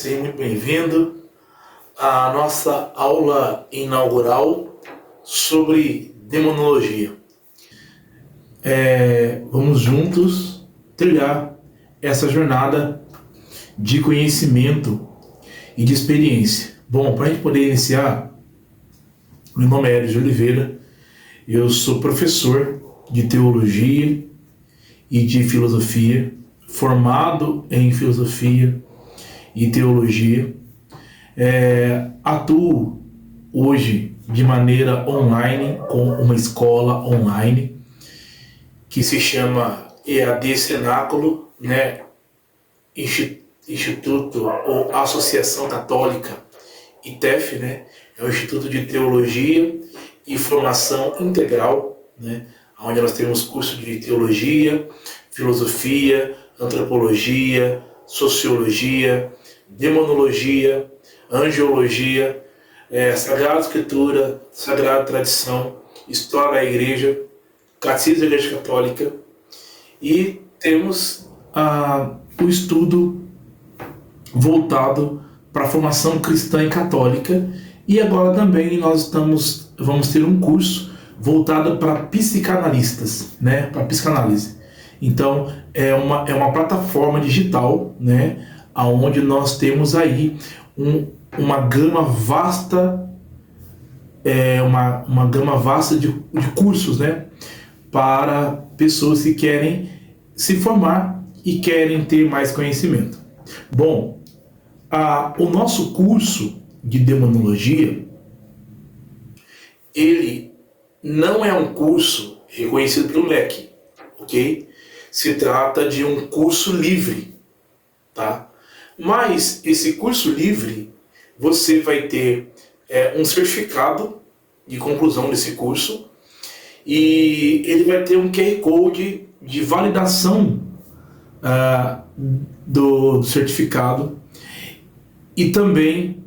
seja muito bem-vindo à nossa aula inaugural sobre demonologia. Vamos juntos trilhar essa jornada de conhecimento e de experiência. Bom, para a gente poder iniciar, meu nome é Hélio de Oliveira, eu sou professor de teologia e de filosofia, formado em filosofia e teologia. Atuo hoje de maneira online com uma escola online que se chama EAD Cenáculo, né? Instituto ou Associação Católica ITEF, né? É o Instituto de Teologia e Formação Integral, né? Onde nós temos curso de teologia, filosofia, antropologia, sociologia, demonologia, angiologia, Sagrada Escritura, Sagrada Tradição, História da Igreja, Catecismo da Igreja Católica, e temos o estudo voltado para a formação cristã e católica, e agora também nós vamos ter um curso voltado para psicanalistas, né, para psicanálise. Então é uma plataforma digital, né, onde nós temos aí uma gama vasta, uma gama vasta de cursos, né, para pessoas que querem se formar e querem ter mais conhecimento. Bom, o nosso curso de demonologia, ele não é um curso reconhecido pelo MEC, ok? Se trata de um curso livre, tá? Mas esse curso livre, você vai ter um certificado de conclusão desse curso, e ele vai ter um QR Code de validação do certificado, e também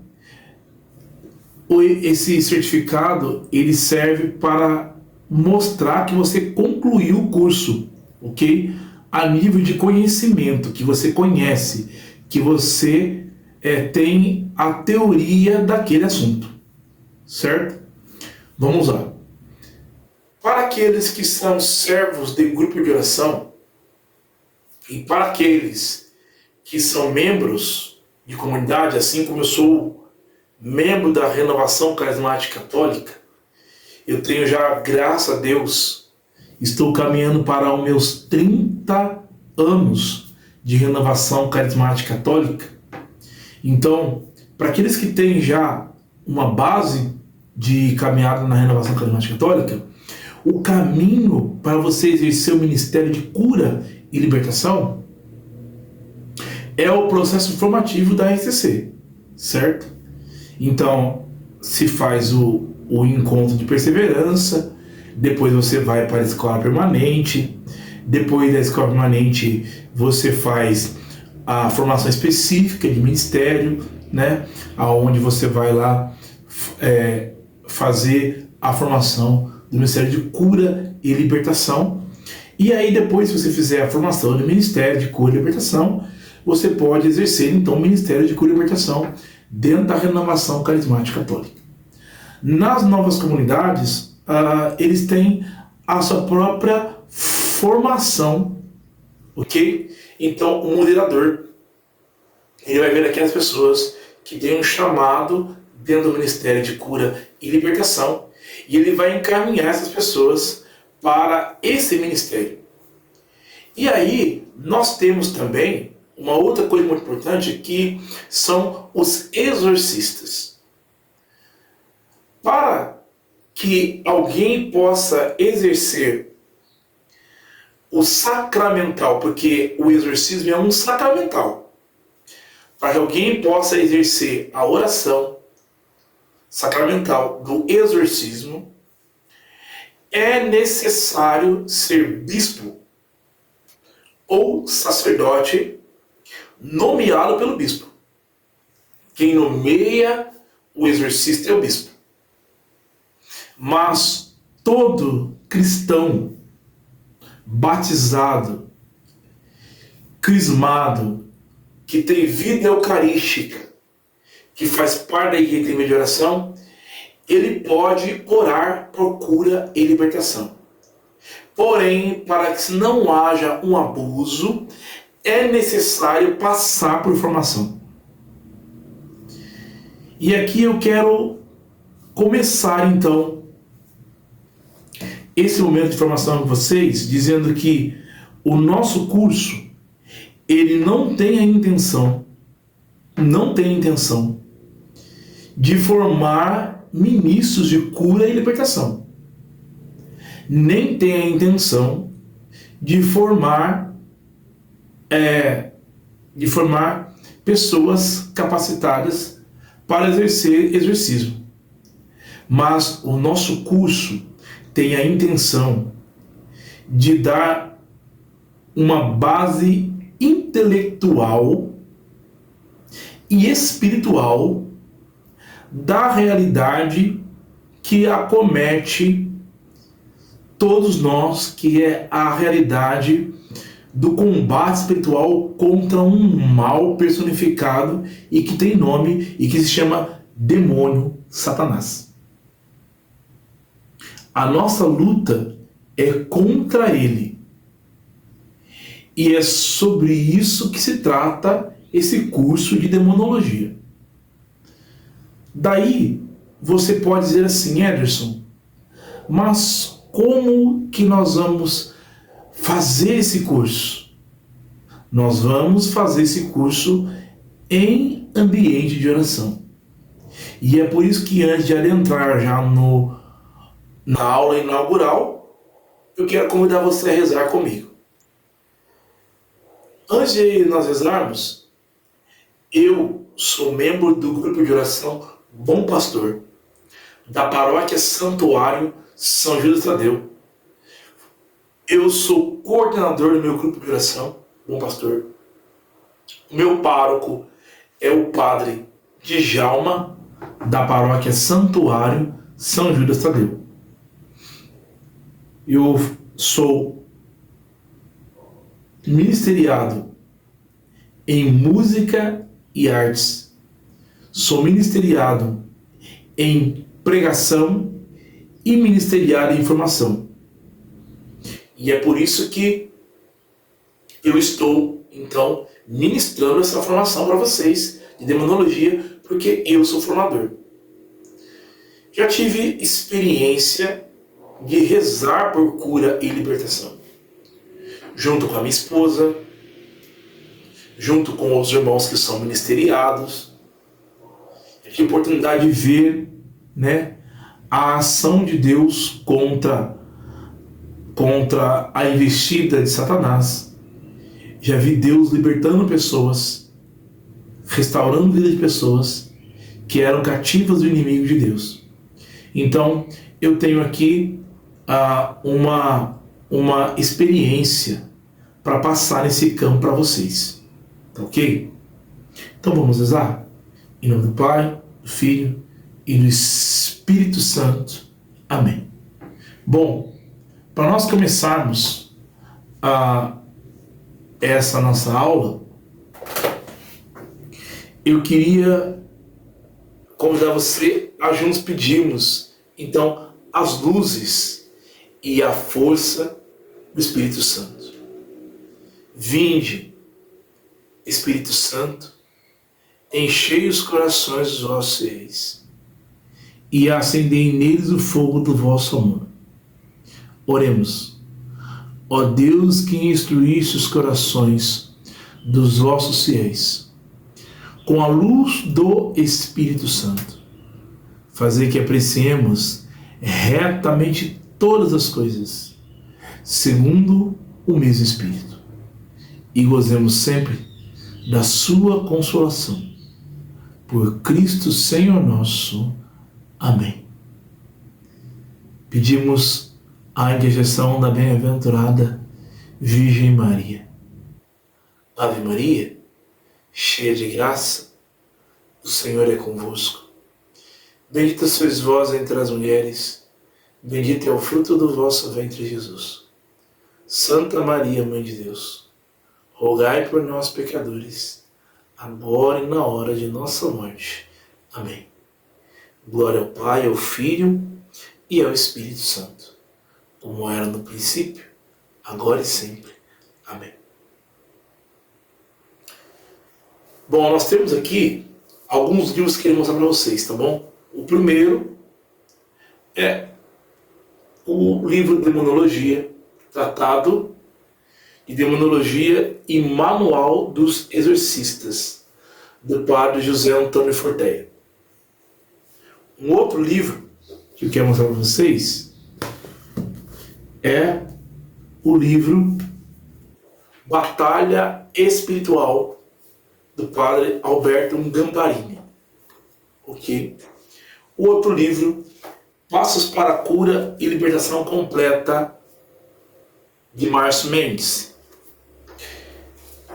esse certificado ele serve para mostrar que você concluiu o curso, ok? A nível de conhecimento, que você conhece, que você tem a teoria daquele assunto, certo? Vamos lá. Para aqueles que são servos de grupo de oração e para aqueles que são membros de comunidade, assim como eu sou membro da Renovação Carismática Católica, eu tenho já, graças a Deus, estou caminhando para os meus 30 anos de Renovação Carismática Católica. Então, para aqueles que têm já uma base de caminhada na Renovação Carismática Católica, o caminho para você exercer o ministério de cura e libertação é o processo formativo da RCC, certo? Então, se faz o encontro de perseverança, depois você vai para a escola permanente, depois da escola permanente você faz a formação específica de ministério, né? Onde você vai lá fazer a formação do Ministério de Cura e Libertação. E aí depois, se você fizer a formação do Ministério de Cura e Libertação, você pode exercer então o Ministério de Cura e Libertação dentro da Renovação Carismática Católica. Nas novas comunidades, eles têm a sua própria formação, ok? Então, o moderador, ele vai ver aquelas pessoas que têm um chamado dentro do Ministério de Cura e Libertação, e ele vai encaminhar essas pessoas para esse ministério. E aí, nós temos também uma outra coisa muito importante, que são os exorcistas. Para que alguém possa exercer o sacramental, porque o exorcismo é um sacramental, para que alguém possa exercer a oração sacramental do exorcismo, é necessário ser bispo ou sacerdote nomeado pelo bispo. Quem nomeia o exorcista é o bispo. Mas todo cristão batizado, crismado, que tem vida eucarística, que faz parte da igreja de oração, ele pode orar por cura e libertação. Porém, para que não haja um abuso, é necessário passar por formação. E aqui eu quero começar então esse momento de formação com vocês, dizendo que o nosso curso, ele não tem a intenção de formar ministros de cura e libertação. Nem tem a intenção de formar pessoas capacitadas para exercer exorcismo. Mas o nosso curso tem a intenção de dar uma base intelectual e espiritual da realidade que acomete todos nós, que é a realidade do combate espiritual contra um mal personificado e que tem nome e que se chama demônio Satanás. A nossa luta é contra ele. E é sobre isso que se trata esse curso de demonologia. Daí, você pode dizer assim, Ederson, mas como que nós vamos fazer esse curso? Nós vamos fazer esse curso em ambiente de oração. E é por isso que antes de adentrar já na aula inaugural, eu quero convidar você a rezar comigo. Antes de nós rezarmos, eu sou membro do grupo de oração Bom Pastor, da paróquia Santuário São Judas Tadeu. Eu sou coordenador do meu grupo de oração, Bom Pastor. O meu pároco é o padre Djalma, da paróquia Santuário São Judas Tadeu. Eu sou ministeriado em música e artes. Sou ministeriado em pregação e ministeriado em formação. E é por isso que eu estou, então, ministrando essa formação para vocês de demonologia, porque eu sou formador. Já tive experiência de rezar por cura e libertação, junto com a minha esposa, junto com os irmãos que são ministeriados. Eu tive a oportunidade de ver, a ação de Deus contra a investida de Satanás. Já vi Deus libertando pessoas, restaurando a vida de pessoas que eram cativas do inimigo de Deus. Então, eu tenho aqui uma experiência para passar nesse campo para vocês. Tá ok? Então vamos rezar? Em nome do Pai, do Filho e do Espírito Santo. Amém. Bom, para nós começarmos essa nossa aula, eu queria convidar você a juntos pedirmos, então, as luzes e a força do Espírito Santo. Vinde, Espírito Santo, enchei os corações dos vossos fiéis e acendei neles o fogo do vosso amor. Oremos. Ó Deus, que instruísse os corações dos vossos fiéis com a luz do Espírito Santo, fazer que apreciemos retamente todas as coisas, segundo o mesmo Espírito, e gozemos sempre da sua consolação. Por Cristo Senhor nosso. Amém. Pedimos a intercessão da bem-aventurada Virgem Maria. Ave Maria, cheia de graça, o Senhor é convosco. Bendita sois vós entre as mulheres, bendito é o fruto do vosso ventre, Jesus. Santa Maria, Mãe de Deus, rogai por nós, pecadores, agora e na hora de nossa morte. Amém. Glória ao Pai, ao Filho e ao Espírito Santo, como era no princípio, agora e sempre. Amém. Bom, nós temos aqui alguns livros que eu queria mostrar para vocês, tá bom? O primeiro é o livro Demonologia, Tratado de Demonologia e Manual dos Exorcistas, do padre José Antônio Forteia. Um outro livro que eu quero mostrar para vocês é o livro Batalha Espiritual, do padre Alberto Gambarini. Ok? O outro livro, Passos para a Cura e Libertação Completa, de Márcio Mendes.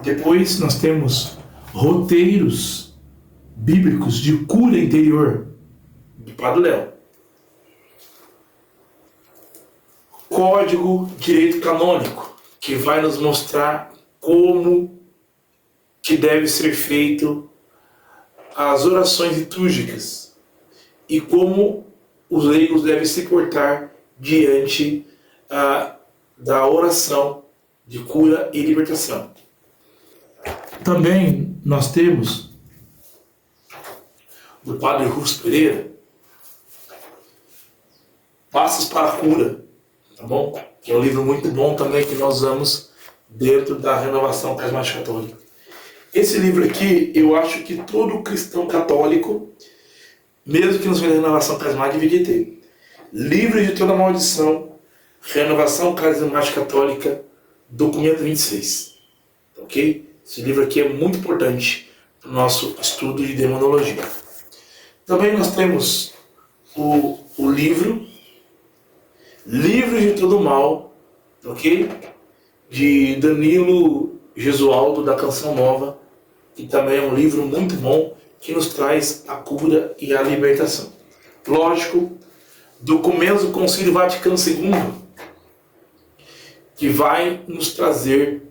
Depois nós temos Roteiros Bíblicos de Cura Interior, do padre Léo. Código Direito Canônico, que vai nos mostrar como que deve ser feito as orações litúrgicas e como os leigos devem se portar diante da oração de cura e libertação. Também nós temos do padre Russo Pereira, Passos para a Cura, tá bom? Que é um livro muito bom também que nós usamos dentro da Renovação Carismática Católica. Esse livro aqui, eu acho que todo cristão católico, mesmo que não seja Renovação Carismática, devia ter. Livro de Toda Maldição, Renovação Carismática Católica, documento 26. Ok? Esse livro aqui é muito importante para o nosso estudo de demonologia. Também nós temos o livro Livro de Todo Mal, ok? De Danilo Gesualdo, da Canção Nova, que também é um livro muito bom, que nos traz a cura e a libertação. Lógico, documentos do Concílio Vaticano II, que vai nos trazer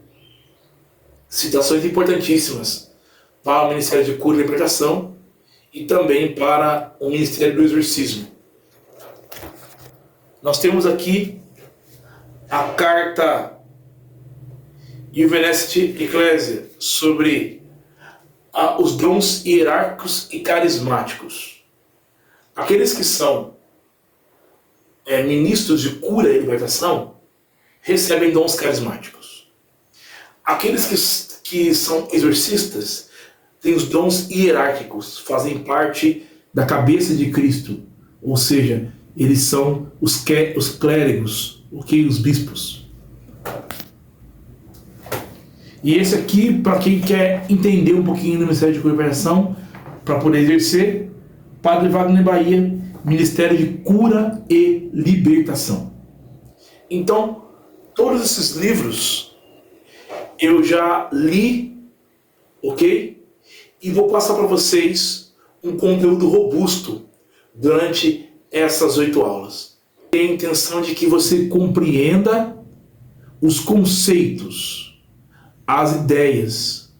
citações importantíssimas para o Ministério de Cura e Libertação e também para o Ministério do Exorcismo. Nós temos aqui a carta Juvenescit Ecclesia sobre os dons hierárquicos e carismáticos. Aqueles que são ministros de cura e libertação recebem dons carismáticos. Aqueles que são exorcistas têm os dons hierárquicos, fazem parte da cabeça de Cristo, ou seja, eles são os clérigos, os bispos. E esse aqui, para quem quer entender um pouquinho do Ministério de Cura e Libertação, para poder exercer, Padre Wagner Bahia, Ministério de Cura e Libertação. Então, todos esses livros eu já li, ok? E vou passar para vocês um conteúdo robusto durante essas 8 aulas. Tenho a intenção de que você compreenda os conceitos, as ideias,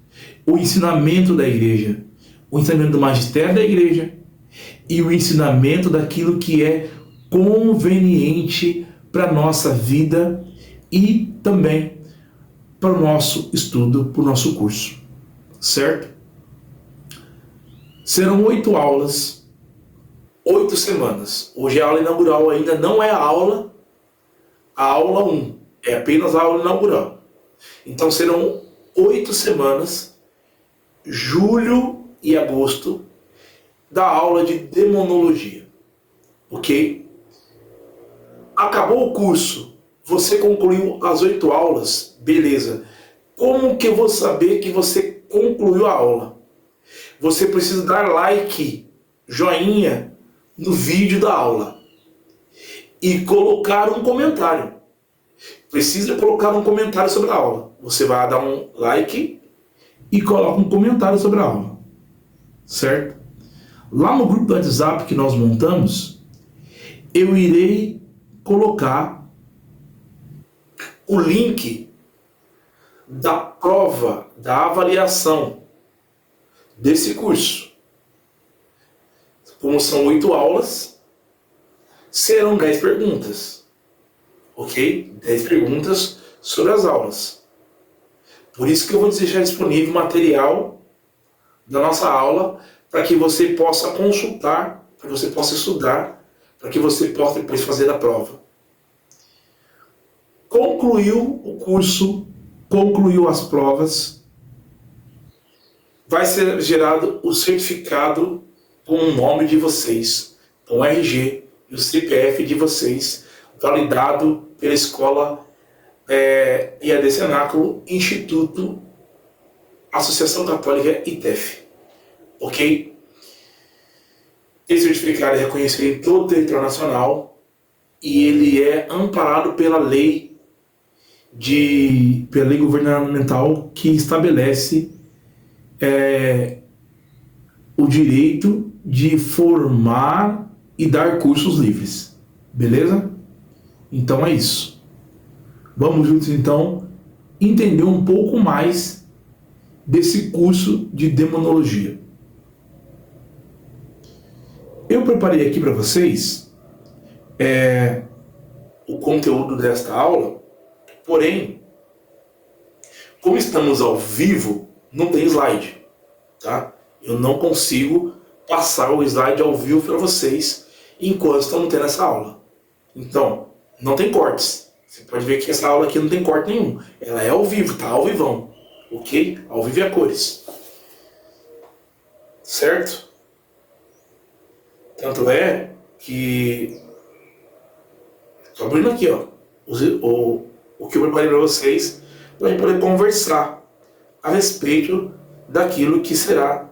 o ensinamento da igreja, o ensinamento do magistério da igreja e o ensinamento daquilo que é conveniente para a nossa vida e também para o nosso estudo, para o nosso curso. Certo? Serão 8 aulas, 8 semanas. Hoje a aula inaugural ainda não é a aula 1, é apenas a aula inaugural. Então serão 8 semanas, julho e agosto, da aula de demonologia. Ok? Acabou o curso, você concluiu as 8 aulas, beleza. Como que eu vou saber que você concluiu a aula? Você precisa dar like, joinha, no vídeo da aula e colocar um comentário. Precisa colocar um comentário sobre a aula. Você vai dar um like e coloca um comentário sobre a aula. Certo? Lá no grupo do WhatsApp que nós montamos, eu irei colocar o link da prova, da avaliação desse curso. como são 8 aulas, serão 10 perguntas. Ok? 10 perguntas sobre as aulas. Por isso que eu vou deixar disponível o material da nossa aula para que você possa consultar, para que você possa estudar, para que você possa depois fazer a prova. Concluiu o curso, concluiu as provas, vai ser gerado o certificado com o nome de vocês, com o RG e o CPF de vocês, validado pela escola IAD Cenáculo, Instituto Associação Católica ITEF. Ok? Esse certificado é reconhecido em todo o território nacional e ele é amparado pela lei governamental que estabelece o direito de formar e dar cursos livres. Beleza? Então é isso. Vamos juntos então entender um pouco mais desse curso de demonologia. Eu preparei aqui para vocês o conteúdo desta aula, porém, como estamos ao vivo, não tem slide, tá? Eu não consigo passar o slide ao vivo para vocês enquanto estamos tendo essa aula. Então, não tem cortes. Você pode ver que essa aula aqui não tem corte nenhum. Ela é ao vivo, tá? Ao vivão. Ok? Ao vivo é a cores. Certo? Tanto é que... Estou abrindo aqui, ó. O que eu preparei para vocês, para a gente poder conversar a respeito daquilo que será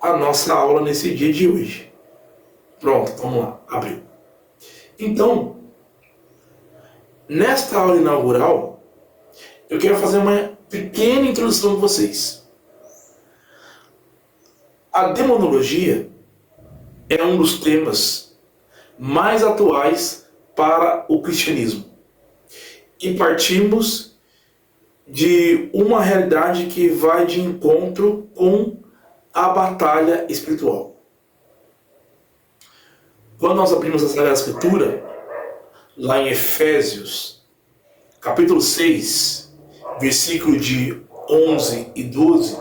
a nossa aula nesse dia de hoje. Pronto, vamos lá. Abriu. Então, nesta aula inaugural, eu quero fazer uma pequena introdução com vocês. A demonologia é um dos temas mais atuais para o cristianismo. E partimos de uma realidade que vai de encontro com a batalha espiritual. Quando nós abrimos a Sagrada Escritura, lá em Efésios, capítulo 6, versículo de 11 e 12,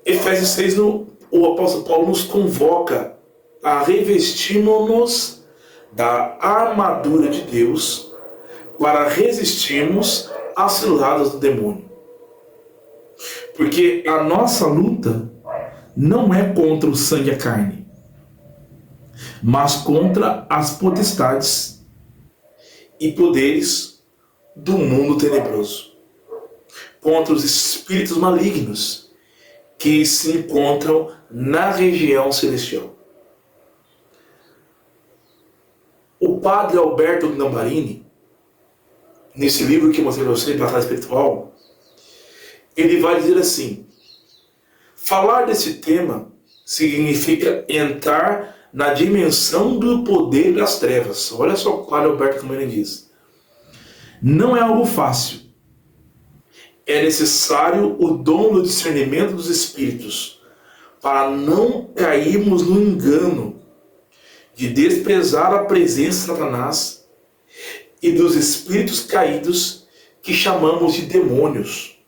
Efésios 6, o apóstolo Paulo nos convoca a revestirmos-nos da armadura de Deus para resistirmos às ciladas do demônio. Porque a nossa luta não é contra o sangue e a carne, mas contra as potestades e poderes do mundo tenebroso, contra os espíritos malignos que se encontram na região celestial. O padre Alberto Gambarini, nesse livro que eu mostrei para vocês, Batalha Espiritual, ele vai dizer assim: falar desse tema significa entrar na dimensão do poder das trevas. Olha só o padre Alberto Gambarini diz. Não é algo fácil. É necessário o dom do discernimento dos espíritos para não cairmos no engano de desprezar a presença de Satanás e dos espíritos caídos que chamamos de demônios,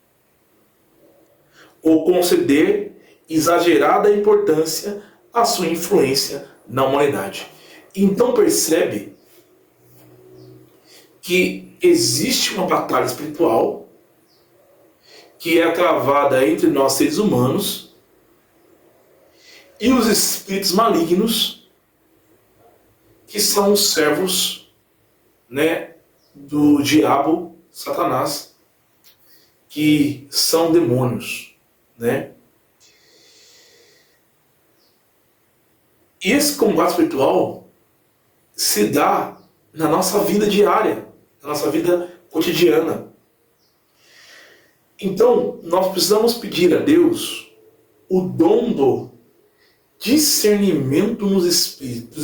ou conceder exagerada importância à sua influência na humanidade. Então percebe que existe uma batalha espiritual que é travada entre nós seres humanos e os espíritos malignos, que são os servos, do diabo, Satanás, que são demônios, E esse combate espiritual se dá na nossa vida diária, na nossa vida cotidiana. Então, nós precisamos pedir a Deus o dom do discernimento dos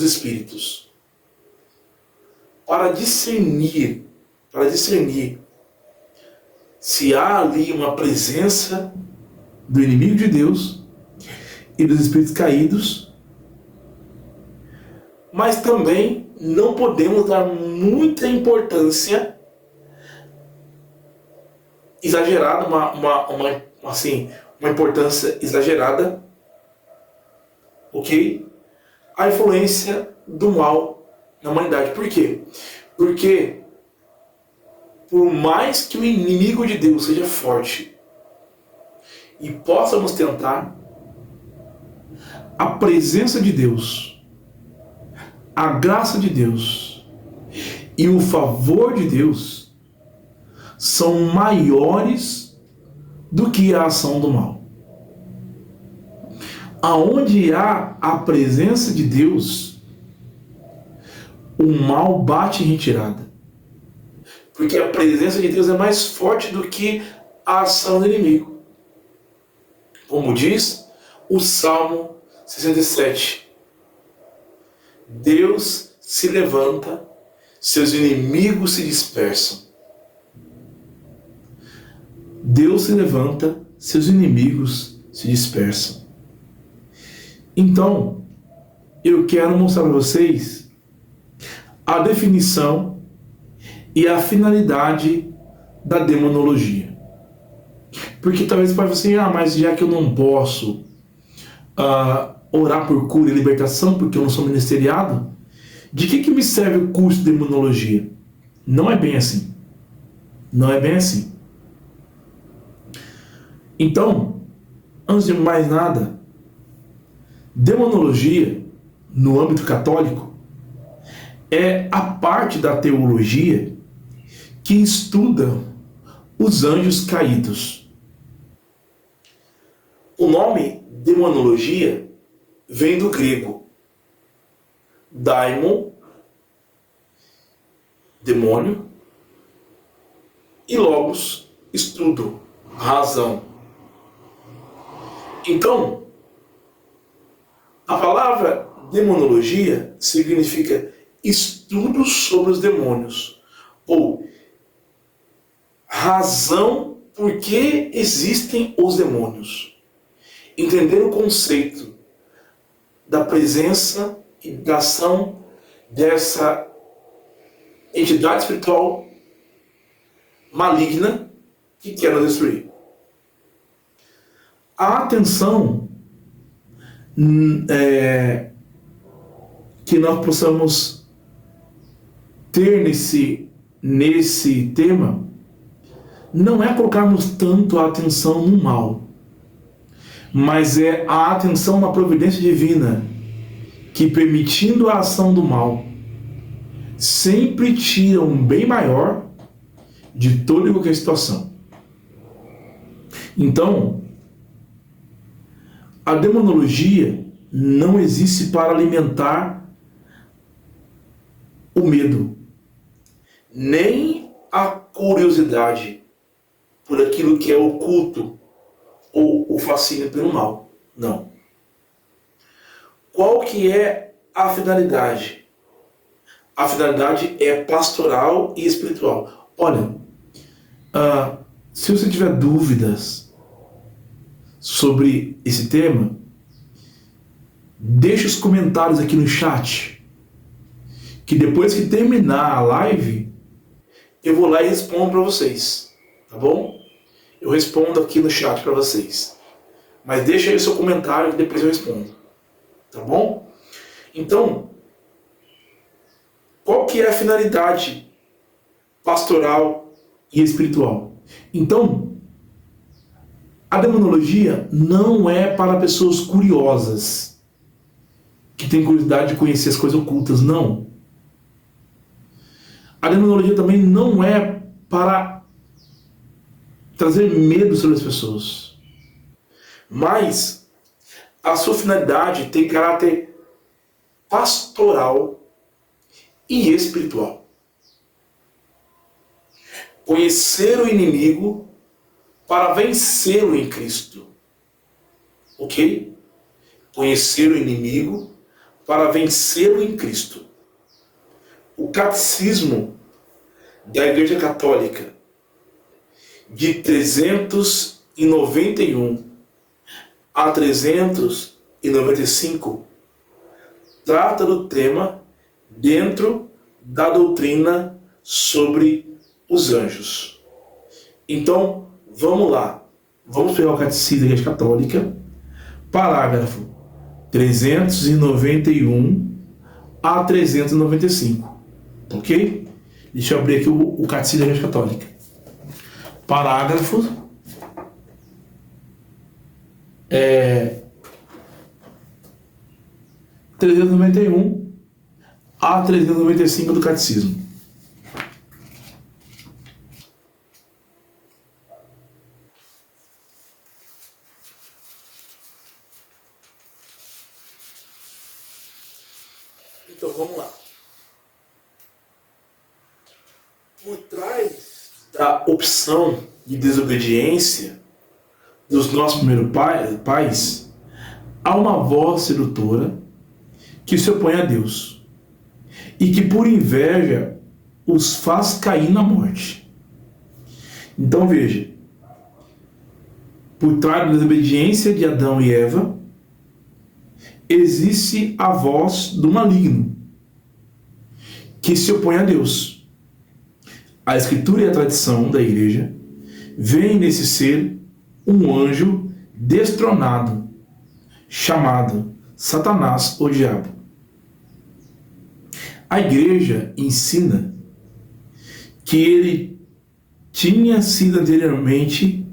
espíritos, para discernir se há ali uma presença do inimigo de Deus e dos espíritos caídos, mas também não podemos dar muita importância exagerada, uma importância exagerada, ok? A influência do mal na humanidade. Por quê? Porque por mais que o inimigo de Deus seja forte e possa nos tentar, a presença de Deus, a graça de Deus e o favor de Deus são maiores do que a ação do mal. Aonde há a presença de Deus, o mal bate em retirada. Porque a presença de Deus é mais forte do que a ação do inimigo. Como diz o Salmo 67. Deus se levanta, seus inimigos se dispersam. Deus se levanta, seus inimigos se dispersam. Então, eu quero mostrar para vocês a definição e a finalidade da demonologia. Porque talvez para você, mas já que eu não posso orar por cura e libertação, porque eu não sou ministeriado, de que me serve o curso de demonologia? Não é bem assim. Não é bem assim. Então, antes de mais nada, demonologia, no âmbito católico, é a parte da teologia que estuda os anjos caídos. O nome demonologia vem do grego daimon, demônio, e logos, estudo, razão. Então, a palavra demonologia significa estudo sobre os demônios, ou razão por que existem os demônios. Entender o conceito da presença e da ação dessa entidade espiritual maligna que quer nos destruir. A atenção que nós possamos ter nesse tema não é colocarmos tanto a atenção no mal, mas é a atenção na providência divina, que, permitindo a ação do mal, sempre tira um bem maior de toda e qualquer situação. Então, a demonologia não existe para alimentar o medo, nem a curiosidade por aquilo que é oculto ou o fascínio pelo mal. Não. Qual que é a finalidade? A finalidade é pastoral e espiritual. Olha, se você tiver dúvidas sobre esse tema, deixe os comentários aqui no chat, que depois que terminar a live, eu vou lá e respondo para vocês, tá bom? Eu respondo aqui no chat para vocês. Mas deixa aí o seu comentário que depois eu respondo, tá bom? Então, qual que é a finalidade pastoral e espiritual? Então, a demonologia não é para pessoas curiosas, que têm curiosidade de conhecer as coisas ocultas, não. A demonologia também não é para trazer medo sobre as pessoas, mas a sua finalidade tem caráter pastoral e espiritual. Conhecer o inimigo para vencê-lo em Cristo. Ok? Conhecer o inimigo para vencê-lo em Cristo. O catecismo da Igreja Católica de 391 a 395 e 95 trata do tema dentro da doutrina sobre os anjos. Então, vamos lá. Vamos pegar o Catecismo da Igreja Católica, parágrafo 391 a 395. Ok? Deixa eu abrir aqui o Catecismo da Igreja Católica. Parágrafo 391 a 395 do Catecismo. Então vamos lá. Por trás da opção de desobediência dos nossos primeiros pais, há uma voz sedutora que se opõe a Deus e que por inveja os faz cair na morte. Então veja, por trás da desobediência de Adão e Eva, existe a voz do maligno que se opõe a Deus. A Escritura e a tradição da Igreja veem nesse ser um anjo destronado, chamado Satanás ou Diabo. A Igreja ensina que ele tinha sido anteriormente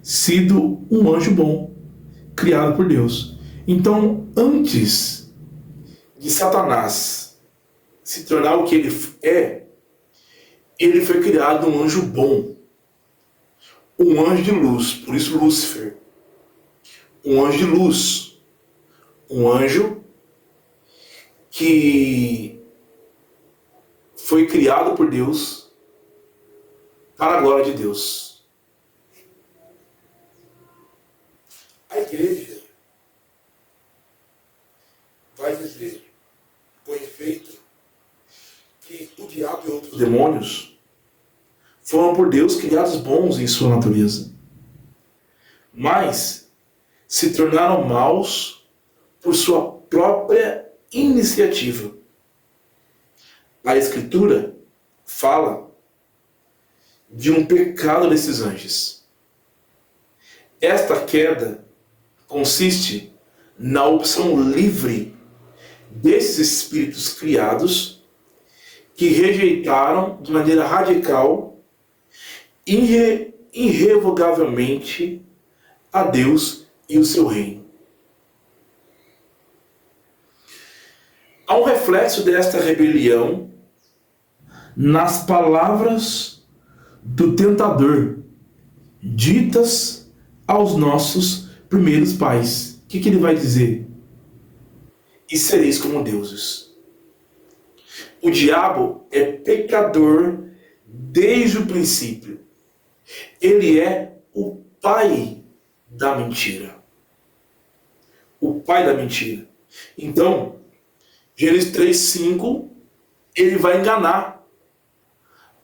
sido um anjo bom, criado por Deus. Então, antes de Satanás se tornar o que ele é, ele foi criado um anjo bom, um anjo de luz, por isso Lúcifer, um anjo de luz, um anjo que foi criado por Deus para a glória de Deus. A Igreja vai dizer, com efeito, que o diabo e outros demônios foram por Deus criados bons em sua natureza, mas se tornaram maus por sua própria iniciativa. A Escritura fala de um pecado desses anjos. Esta queda consiste na opção livre desses espíritos criados que rejeitaram de maneira radical, irrevogavelmente, a Deus e o seu reino. Há um reflexo desta rebelião nas palavras do tentador, ditas aos nossos primeiros pais. O que ele vai dizer? E sereis como deuses. O diabo é pecador desde o princípio. Ele é o pai da mentira. O pai da mentira. Então, Gênesis 3:5, ele vai enganar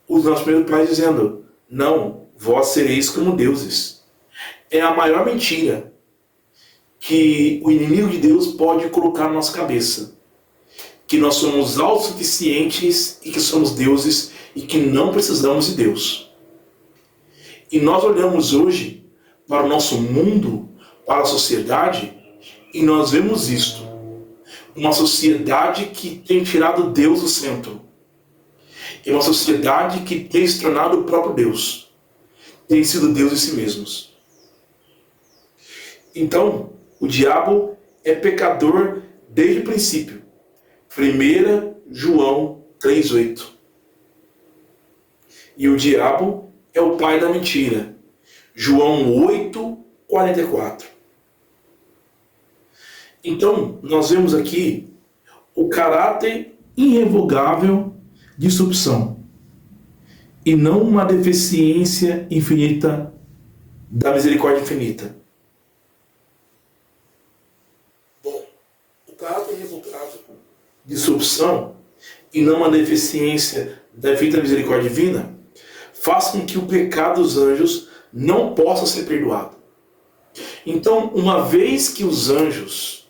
os nossos primeiros pais dizendo: não, vós sereis como deuses. É a maior mentira que o inimigo de Deus pode colocar na nossa cabeça. Que nós somos autossuficientes e que somos deuses e que não precisamos de Deus. E nós olhamos hoje para o nosso mundo, para a sociedade, e nós vemos isto. Uma sociedade que tem tirado Deus do centro. E uma sociedade que tem se tornado o próprio Deus. Tem sido Deus em si mesmos. Então, o diabo é pecador desde o princípio. 1 João 3:8. E o diabo é o pai da mentira. João 8:44. Então, nós vemos aqui o caráter irrevogável de sua opção e não uma deficiência infinita da misericórdia infinita. Bom, o caráter irrevogável de sua opção e não uma deficiência da infinita misericórdia divina faz com que o pecado dos anjos não possa ser perdoado. Então, uma vez que os anjos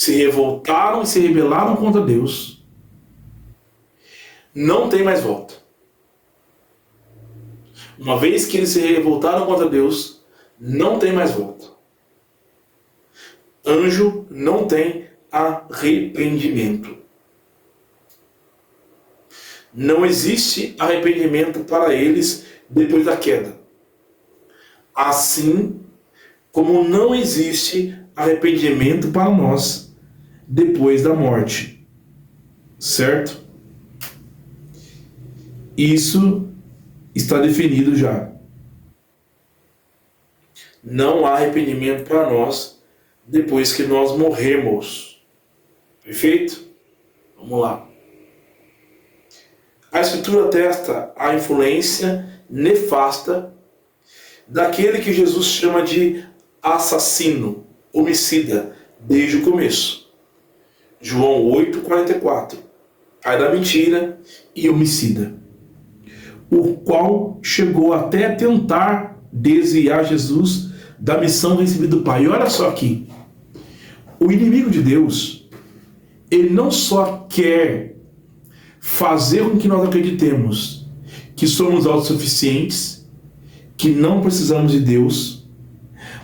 se revoltaram e se rebelaram contra Deus, não tem mais volta. Uma vez que eles se revoltaram contra Deus, não tem mais volta. Anjo não tem arrependimento. Não existe arrependimento para eles depois da queda. Assim como não existe arrependimento para nós depois da morte. Certo? Isso está definido já. Não há arrependimento para nós depois que nós morremos. Perfeito? Vamos lá. A Escritura atesta a influência nefasta daquele que Jesus chama de assassino, homicida, desde o começo. João 8,44. Pai da mentira e homicida, o qual chegou até a tentar desviar Jesus da missão recebida do Pai. E olha só aqui, o inimigo de Deus, ele não só quer fazer com que nós acreditemos que somos autossuficientes, que não precisamos de Deus,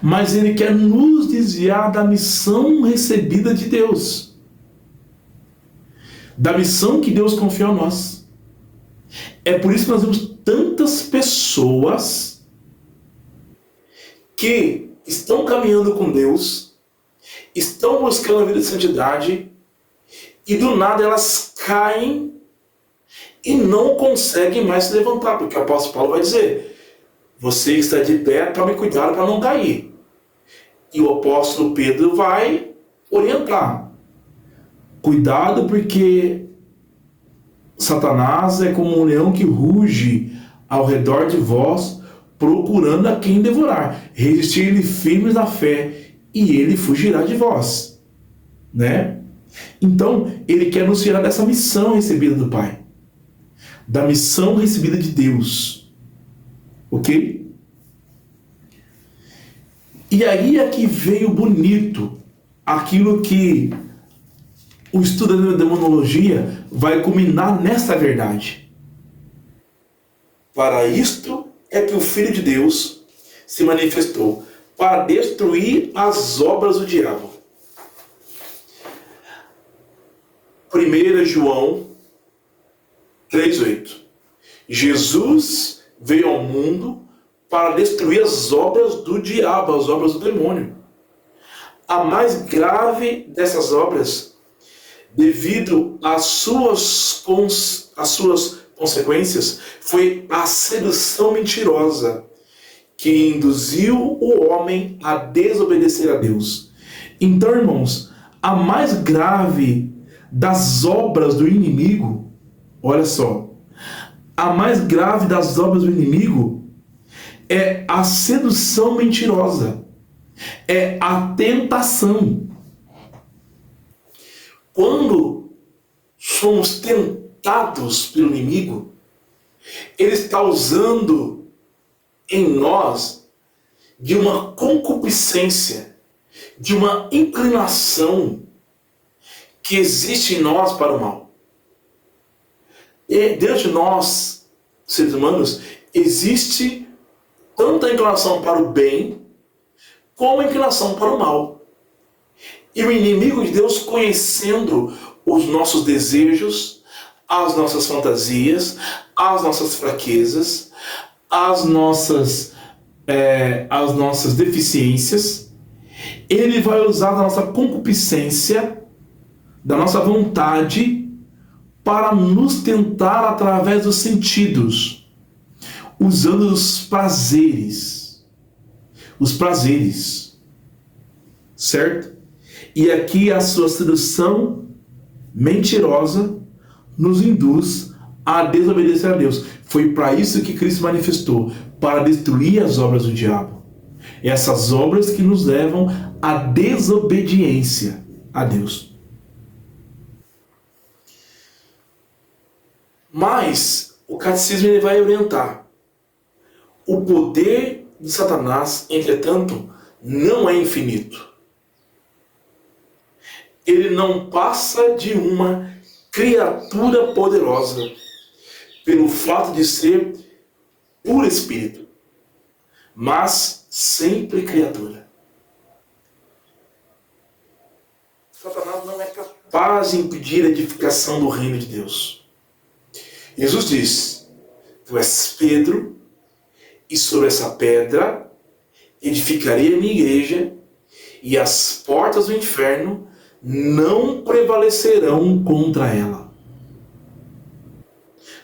mas ele quer nos desviar da missão recebida de Deus, da missão que Deus confiou a nós. É por isso que nós vemos tantas pessoas que estão caminhando com Deus, estão buscando a vida de santidade, e do nada elas caem e não conseguem mais se levantar, porque o apóstolo Paulo vai dizer: você está de pé, tome cuidado para não cair. E o apóstolo Pedro vai orientar: cuidado, porque Satanás é como um leão que ruge ao redor de vós, procurando a quem devorar. Resistir-lhe firmes na fé, e ele fugirá de vós. Né? Então, ele quer nos tirar dessa missão recebida do Pai, da missão recebida de Deus. Ok? E aí é que veio bonito aquilo que o estudo da demonologia vai culminar nessa verdade. Para isto é que o Filho de Deus se manifestou, para destruir as obras do diabo. 1 João 3,8. Jesus veio ao mundo para destruir as obras do diabo, as obras do demônio. A mais grave dessas obras, devido às suas consequências, foi a sedução mentirosa que induziu o homem a desobedecer a Deus. Então, irmãos, a mais grave das obras do inimigo, olha só, a mais grave das obras do inimigo é a sedução mentirosa, é a tentação. Quando somos tentados pelo inimigo, ele está usando em nós de uma concupiscência, de uma inclinação que existe em nós para o mal. E dentro de nós, seres humanos, existe tanto a inclinação para o bem, como a inclinação para o mal. E o inimigo de Deus, conhecendo os nossos desejos, as nossas fantasias, as nossas fraquezas, as nossas deficiências, ele vai usar da nossa concupiscência, da nossa vontade, para nos tentar através dos sentidos, usando os prazeres. Os prazeres. Certo? E aqui a sua sedução mentirosa nos induz a desobedecer a Deus. Foi para isso que Cristo manifestou, para destruir as obras do diabo. Essas obras que nos levam à desobediência a Deus. Mas o catecismo ele vai orientar: o poder de Satanás, entretanto, não é infinito. ele não passa de uma criatura poderosa, pelo fato de ser puro espírito, mas sempre criatura. Satanás não é capaz de impedir a edificação do reino de Deus. Jesus diz: tu és Pedro, e sobre essa pedra edificarei a minha igreja, e as portas do inferno não prevalecerão contra ela.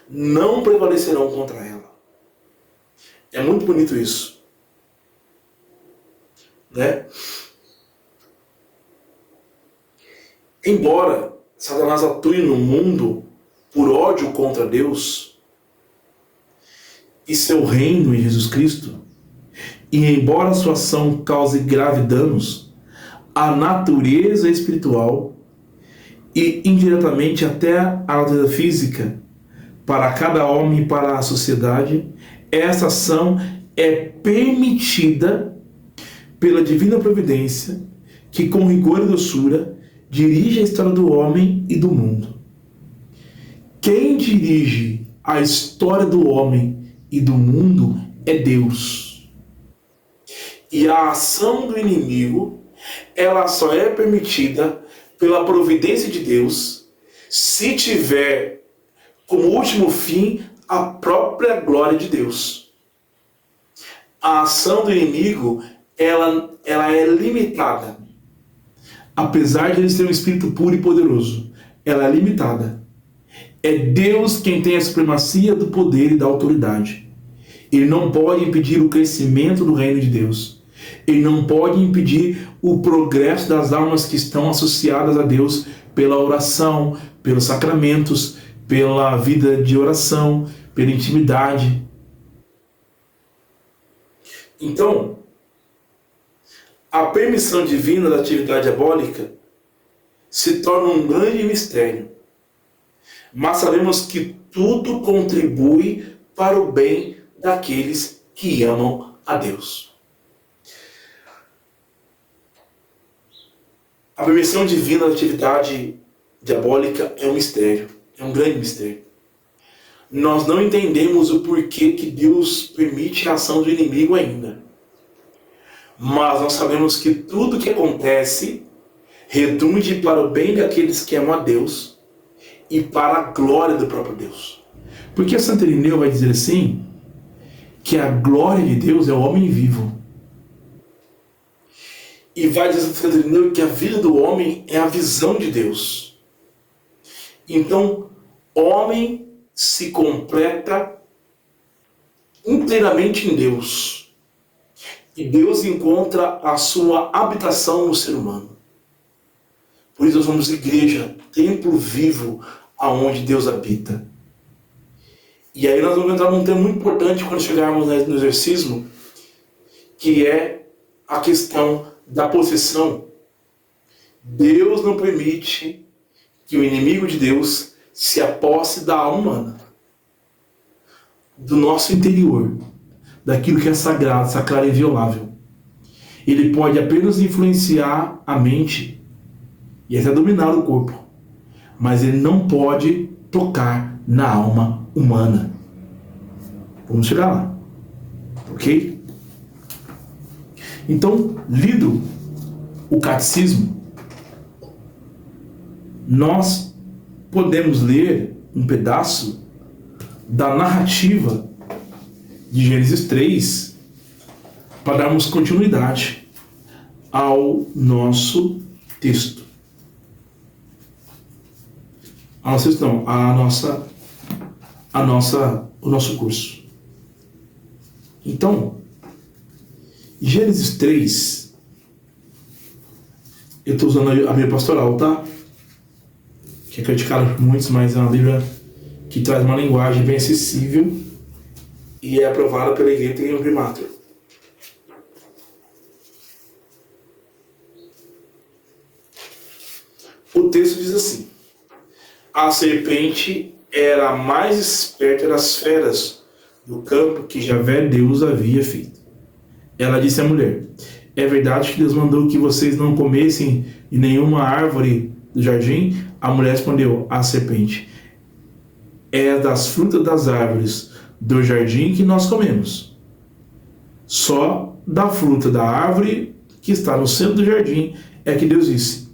Não prevalecerão contra ela. É muito bonito isso, né? Embora Satanás atue no mundo por ódio contra Deus e seu reino em Jesus Cristo, e embora sua ação cause graves danos à natureza espiritual e indiretamente até à natureza física, para cada homem e para a sociedade, essa ação é permitida pela divina providência, que com rigor e doçura dirige a história do homem e do mundo. Quem dirige a história do homem e do mundo é Deus. E a ação do inimigo, ela só é permitida pela providência de Deus se tiver como último fim a própria glória de Deus. A ação do inimigo, ela é limitada. Apesar de ele ser um espírito puro e poderoso, ela é limitada. É Deus quem tem a supremacia do poder e da autoridade. Ele não pode impedir o crescimento do reino de Deus. Ele não pode impedir o progresso das almas que estão associadas a Deus pela oração, pelos sacramentos, pela vida de oração, pela intimidade. Então, a permissão divina da atividade diabólica se torna um grande mistério. Mas sabemos que tudo contribui para o bem daqueles que amam a Deus. A permissão divina da atividade diabólica é um mistério, é um grande mistério. Nós não entendemos o porquê que Deus permite a ação do inimigo ainda. Mas nós sabemos que tudo que acontece redunde para o bem daqueles que amam a Deus e para a glória do próprio Deus. Porque Santo Irineu vai dizer assim, que a glória de Deus é o homem vivo. E vai dizer Santo Irineu que a vida do homem é a visão de Deus. Então, homem se completa inteiramente em Deus. E Deus encontra a sua habitação no ser humano. Por isso nós somos igreja, templo vivo, aonde Deus habita. E aí nós vamos entrar num tema muito importante quando chegarmos no exorcismo, que é a questão da possessão. Deus não permite que o inimigo de Deus se aposse da alma humana, do nosso interior, daquilo que é sagrado, sacrário e inviolável. Ele pode apenas influenciar a mente e até dominar o corpo, mas ele não pode tocar na alma humana. Vamos chegar lá, ok? Então, lido o catecismo, nós podemos ler um pedaço da narrativa de Gênesis 3 para darmos continuidade ao nosso texto. O nosso curso. Então, Gênesis 3, eu estou usando a Bíblia Pastoral, tá? Que é criticada por muitos, mas é uma Bíblia que traz uma linguagem bem acessível e é aprovada pela Igreja em Primatur. O texto diz assim: a serpente era a mais esperta das feras do campo que Javé Deus havia feito. Ela disse à mulher: é verdade que Deus mandou que vocês não comessem de nenhuma árvore do jardim? A mulher respondeu à serpente: é das frutas das árvores do jardim que nós comemos. Só da fruta da árvore que está no centro do jardim é que Deus disse: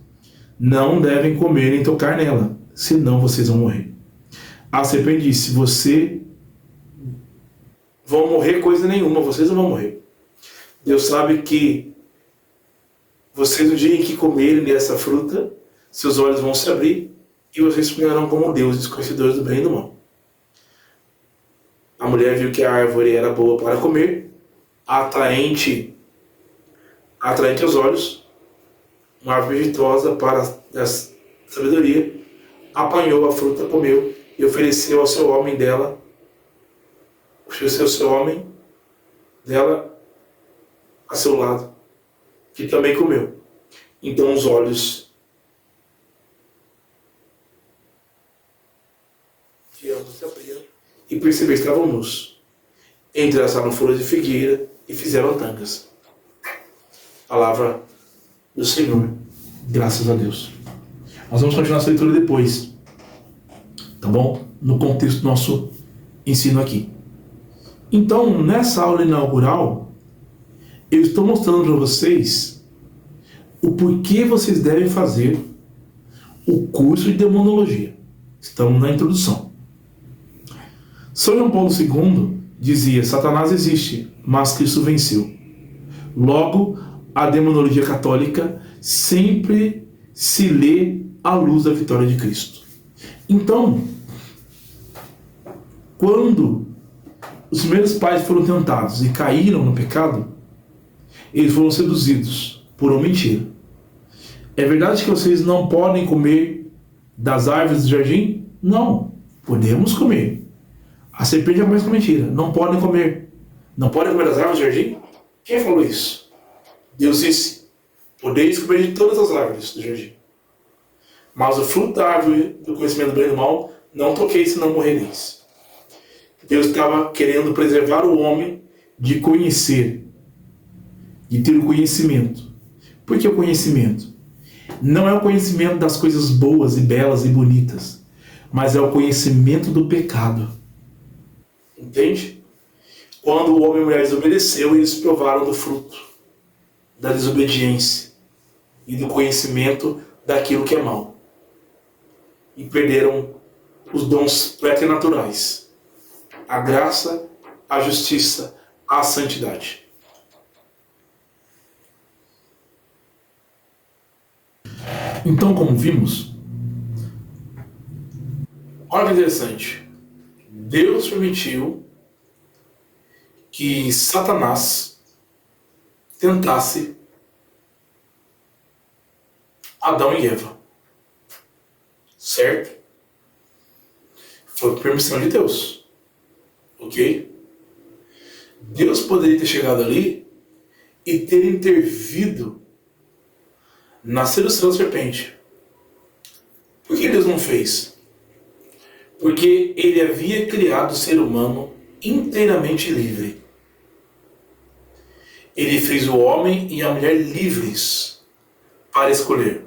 não devem comer nem tocar nela, senão vocês vão morrer. A serpente disse: você vão morrer coisa nenhuma, vocês não vão morrer. Deus sabe que vocês, no dia em que comerem dessa fruta, seus olhos vão se abrir e vocês se tornarão como deuses, conhecedores do bem e do mal. A mulher viu que a árvore era boa para comer, atraente aos olhos, uma árvore virtuosa para a sabedoria. Apanhou a fruta, comeu e ofereceu ao seu homem dela, a seu lado, que também comeu. Então os olhos de ambos se abriram e perceberam que estavam nus. Entrelaçaram folhas de figueira e fizeram tangas. Palavra do Senhor. Graças a Deus. Nós vamos continuar essa leitura depois, tá bom? No contexto do nosso ensino aqui. Então, nessa aula inaugural, eu estou mostrando para vocês o porquê vocês devem fazer o curso de demonologia. Estamos na introdução. São João Paulo II dizia: Satanás existe, mas Cristo venceu. Logo, a demonologia católica sempre se lê à luz da vitória de Cristo. Então, quando os primeiros pais foram tentados e caíram no pecado, eles foram seduzidos por uma mentira. É verdade que vocês não podem comer das árvores do jardim? Não, podemos comer. A serpente já começa com mentira. Não podem comer. Não podem comer das árvores do jardim? Quem falou isso? Deus disse: podeis comer de todas as árvores do jardim, mas o fruto da árvore do conhecimento do bem e do mal não toqueis, senão morrereis. Deus estava querendo preservar o homem de conhecer, de ter o conhecimento. Por que o conhecimento? Não é o conhecimento das coisas boas e belas e bonitas, mas é o conhecimento do pecado. Entende? Quando o homem e a mulher desobedeceu, eles provaram do fruto da desobediência e do conhecimento daquilo que é mal. E perderam os dons preternaturais: a graça, a justiça, a santidade. Então, como vimos, olha que interessante. Deus permitiu que Satanás tentasse Adão e Eva. Certo? Foi por permissão de Deus. Ok? Deus poderia ter chegado ali e ter intervido na sedução da serpente. Por que Deus não fez? Porque Ele havia criado o ser humano inteiramente livre. Ele fez o homem e a mulher livres para escolher.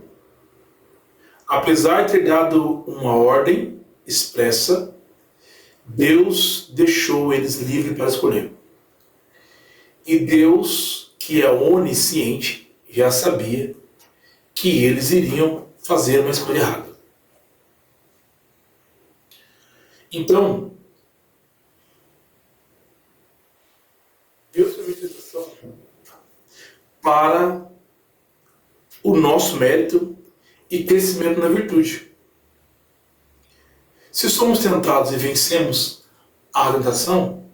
Apesar de ter dado uma ordem expressa, Deus deixou eles livres para escolher. E Deus, que é onisciente, já sabia que eles iriam fazer uma escolha errada. Então, Deus permitiu a tentação para o nosso mérito e crescimento na virtude. Se somos tentados e vencemos a tentação,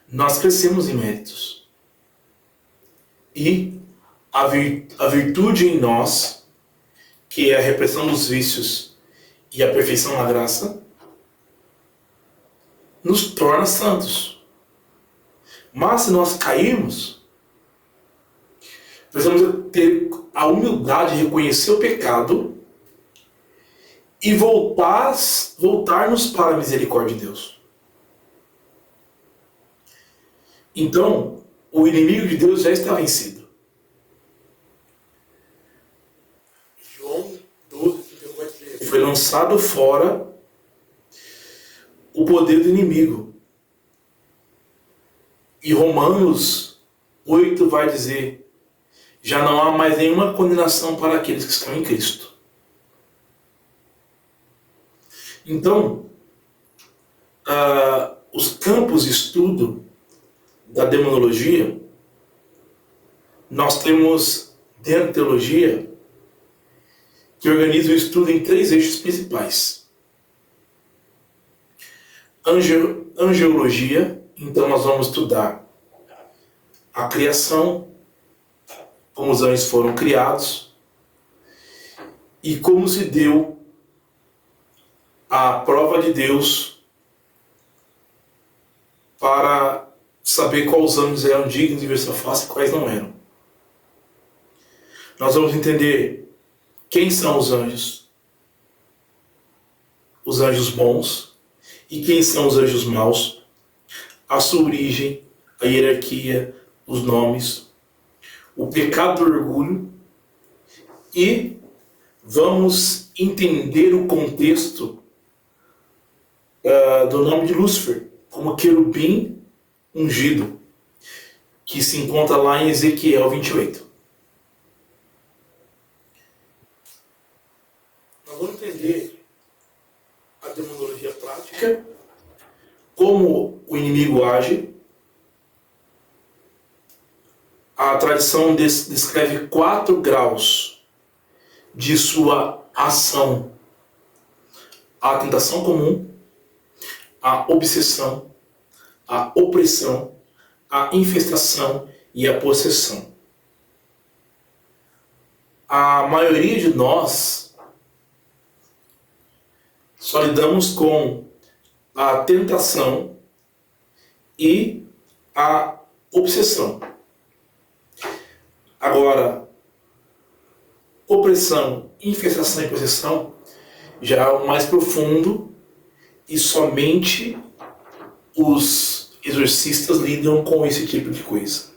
nós crescemos em méritos. E a virtude em nós, que é a repressão dos vícios e a perfeição na graça, nos torna santos. Mas se nós cairmos, precisamos ter a humildade de reconhecer o pecado e voltar-nos para a misericórdia de Deus. Então, o inimigo de Deus já está vencido. lançado fora o poder do inimigo. E Romanos 8 vai dizer: já não há mais nenhuma condenação para aqueles que estão em Cristo. Então, os campos de estudo da demonologia, nós temos dentro da teologia que organiza o estudo em 3 eixos principais. Angelologia, então nós vamos estudar a criação, como os anjos foram criados e como se deu a prova de Deus para saber quais anjos eram dignos de ver sua face e quais não eram. Nós vamos entender quem são os anjos bons e quem são os anjos maus, a sua origem, a hierarquia, os nomes, o pecado do orgulho, e vamos entender o contexto do nome de Lúcifer como querubim ungido, que se encontra lá em Ezequiel 28. Nós vamos entender a demonologia prática, como o inimigo age. A tradição descreve 4 graus de sua ação: a tentação comum, a obsessão, a opressão, a infestação e a possessão. A maioria de nós só lidamos com a tentação e a obsessão. Agora, opressão, infestação e possessão já é o mais profundo, e somente os exorcistas lidam com esse tipo de coisa.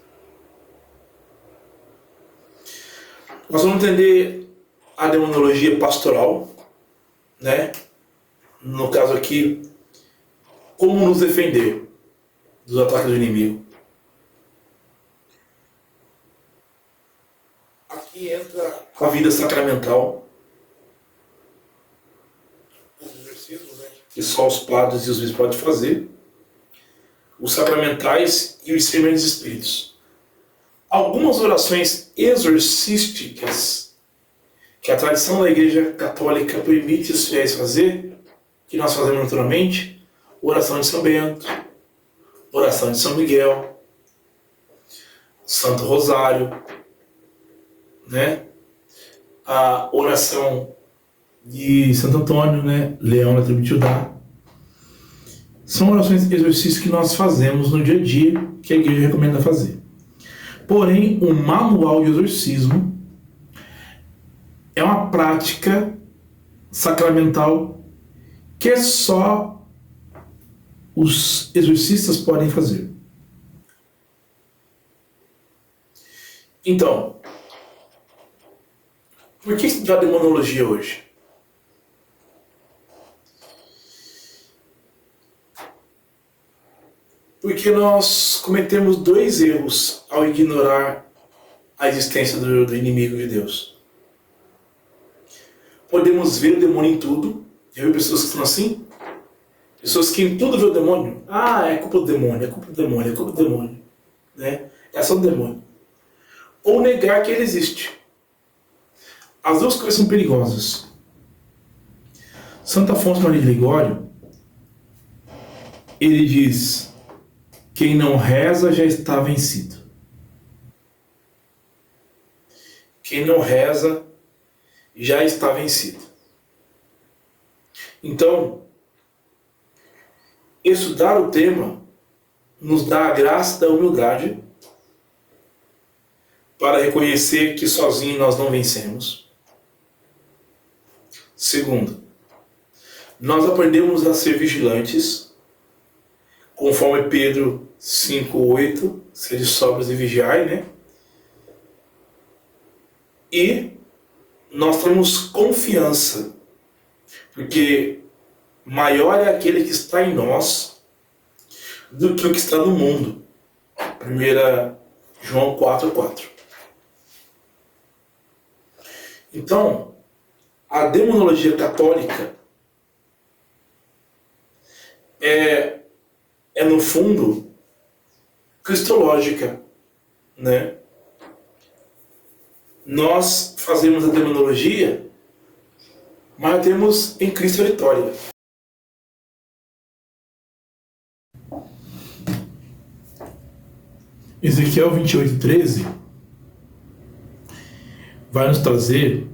Nós vamos entender a demonologia pastoral, né? No caso aqui, como nos defender dos ataques do inimigo. Aqui entra a vida sacramental, os exorcismos, né, que só os padres e os bispos podem fazer, os sacramentais e os discernimentos de espíritos. Algumas orações exorcísticas que a tradição da Igreja Católica permite os fiéis fazer, que nós fazemos naturalmente: oração de São Bento, oração de São Miguel, Santo Rosário, né? A oração de Santo Antônio, né? Leão da tribo de Judá. São orações exorcísticas que nós fazemos no dia a dia, que a igreja recomenda fazer. Porém, o manual de exorcismo é uma prática sacramental que só os exorcistas podem fazer. Então, por que estudar demonologia hoje? Porque nós cometemos 2 erros ao ignorar a existência do inimigo de Deus. Podemos ver o demônio em tudo. Já viu pessoas que falam assim? Pessoas que em tudo vê o demônio. Ah, é culpa do demônio, é culpa do demônio, é culpa do demônio. Né? É ação do demônio. Ou negar que ele existe. As 2 coisas são perigosas. Santo Afonso Maria de Ligório, ele diz: quem não reza já está vencido. Quem não reza já está vencido. Então, estudar o tema nos dá a graça da humildade para reconhecer que sozinho nós não vencemos. Segundo, nós aprendemos a ser vigilantes, conforme Pedro 5,8, sede sóbrios e vigiai, né? E nós temos confiança Porque maior é aquele que está em nós do que o que está no mundo. 1 João 4,4. Então, a demonologia católica é no fundo cristológica, né? Nós fazemos a demonologia, mas temos em Cristo a vitória. Ezequiel 28:13 vai nos trazer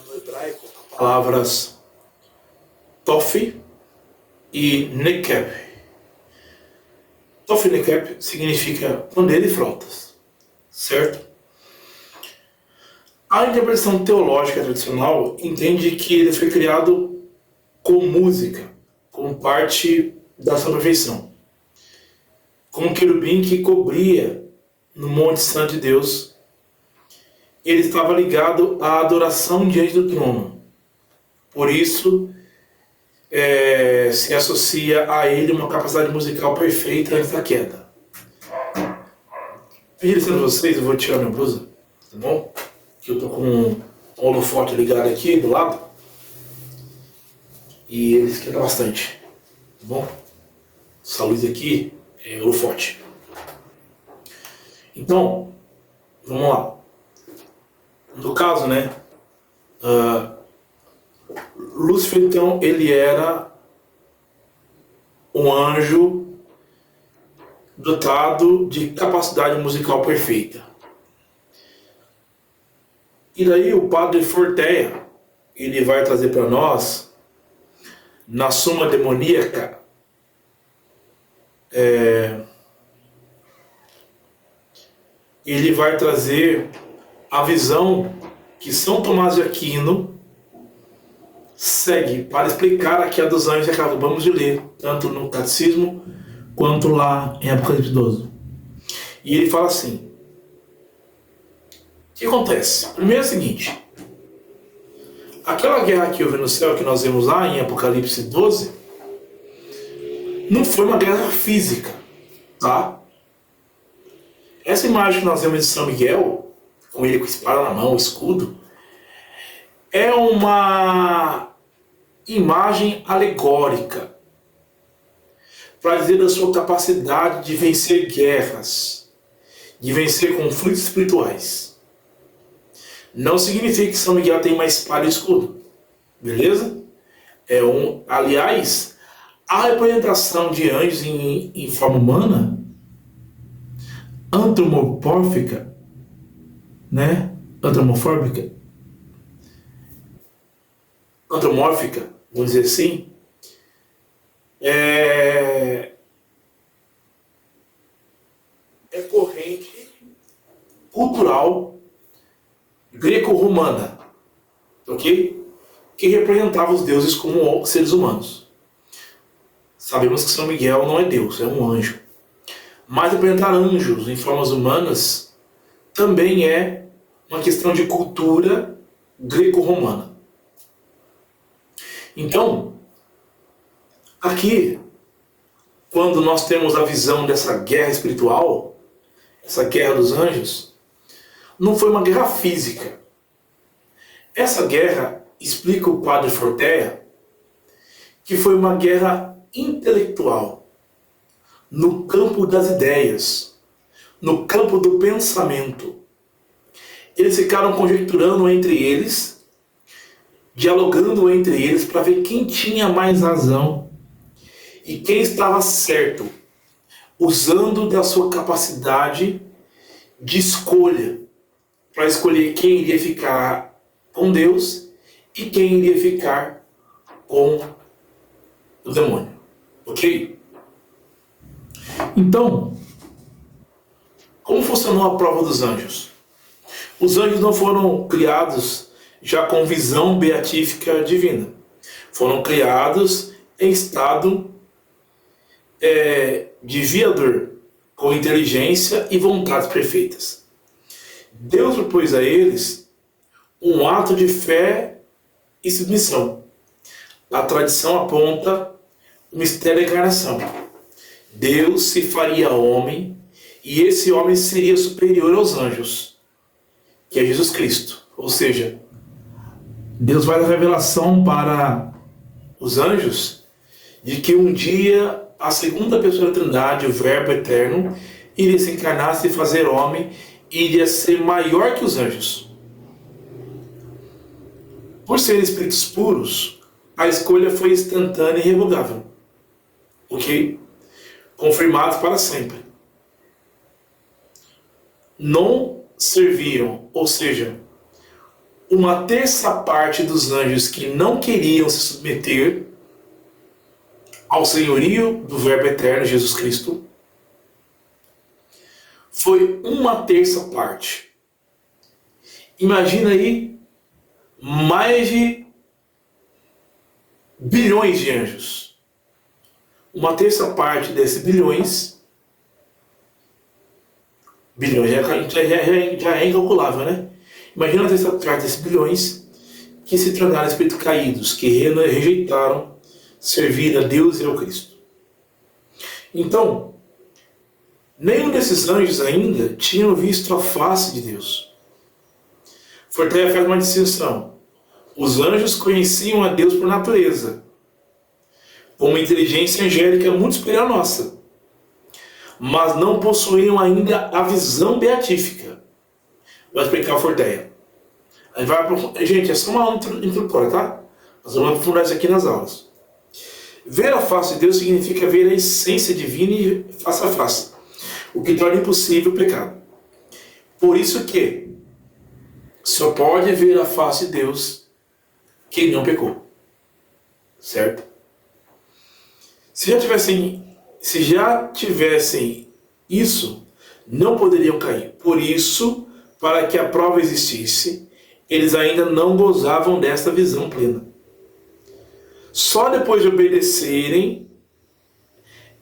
no hebraico palavras Tofi e Nekeb. Tofi e Nekeb significa pandeiro e flautas, certo? A interpretação teológica tradicional entende que ele foi criado com música, como parte da sua perfeição, como um querubim que cobria no Monte Santo de Deus. Ele estava ligado à adoração diante do trono. Por isso, se associa a ele uma capacidade musical perfeita antes da queda. Pedir licença a vocês, eu vou tirar minha blusa, tá bom? Que eu tô com um holofote ligado aqui do lado. E ele esquenta bastante, tá bom? Essa luz aqui é holofote. Então, vamos lá. No caso, né? Lúcifer, então, ele era um anjo dotado de capacidade musical perfeita. E daí o padre Forteia, ele vai trazer para nós, na Suma Demoníaca, ele vai trazer a visão que São Tomás de Aquino segue para explicar a queda dos anjos que acabamos de ler, tanto no Catecismo quanto lá em Apocalipse 12. E ele fala assim: o que acontece? Primeiro é o seguinte: aquela guerra que houve no céu, que nós vemos lá em Apocalipse 12, não foi uma guerra física, tá? Essa imagem que nós vemos de São Miguel, com ele com a espada na mão, o escudo, é uma imagem alegórica para dizer da sua capacidade de vencer guerras, de vencer conflitos espirituais. Não significa que São Miguel tem uma espada e escudo, beleza? Aliás, a representação de anjos em forma humana, antropomórfica, né? Antropomórfica, vamos dizer assim, é corrente cultural greco-romana, ok? Que representava os deuses como seres humanos. Sabemos que São Miguel não é Deus, é um anjo. Mas representar anjos em formas humanas também é uma questão de cultura greco-romana. Então, aqui, quando nós temos a visão dessa guerra espiritual, essa guerra dos anjos, não foi uma guerra física. Essa guerra, explica o padre Forteia, que foi uma guerra intelectual, no campo das ideias, no campo do pensamento. Eles ficaram conjecturando entre eles, dialogando entre eles para ver quem tinha mais razão e quem estava certo, usando da sua capacidade de escolha, para escolher quem iria ficar com Deus e quem iria ficar com o demônio. Ok? Então, como funcionou a prova dos anjos? Os anjos não foram criados já com visão beatífica divina. Foram criados em estado de viador, com inteligência e vontades perfeitas. Deus propôs a eles um ato de fé e submissão. A tradição aponta o mistério da encarnação. Deus se faria homem e esse homem seria superior aos anjos, que é Jesus Cristo. Ou seja, Deus vai dar revelação para os anjos de que um dia a segunda pessoa da Trindade, o Verbo eterno, iria se encarnar, se fazer homem e iria ser maior que os anjos. Por serem espíritos puros, a escolha foi instantânea e irrevogável. Ok? Confirmados para sempre. Não serviram, ou seja, uma terça parte dos anjos que não queriam se submeter ao senhorio do Verbo eterno Jesus Cristo, foi uma terça parte. Imagina aí mais de bilhões de anjos. Uma terça parte desses bilhões já é incalculável, né? Imagina uma terça parte desses bilhões que se tornaram espíritos caídos, que rejeitaram servir a Deus e ao Cristo. Então, nenhum desses anjos ainda tinham visto a face de Deus. Forteia faz uma distinção. Os anjos conheciam a Deus por natureza, com uma inteligência angélica muito superior à nossa, mas não possuíam ainda a visão beatífica. Vou explicar a Forteia. Gente, é só uma aula introdutória, tá? Nós vamos aprofundar isso aqui nas aulas. Ver a face de Deus significa ver a essência divina e face a face, o que torna impossível o pecado. Por isso que só pode ver a face de Deus quem não pecou. Certo? Se já tivessem isso, não poderiam cair. Por isso, para que a prova existisse, eles ainda não gozavam desta visão plena. Só depois de obedecerem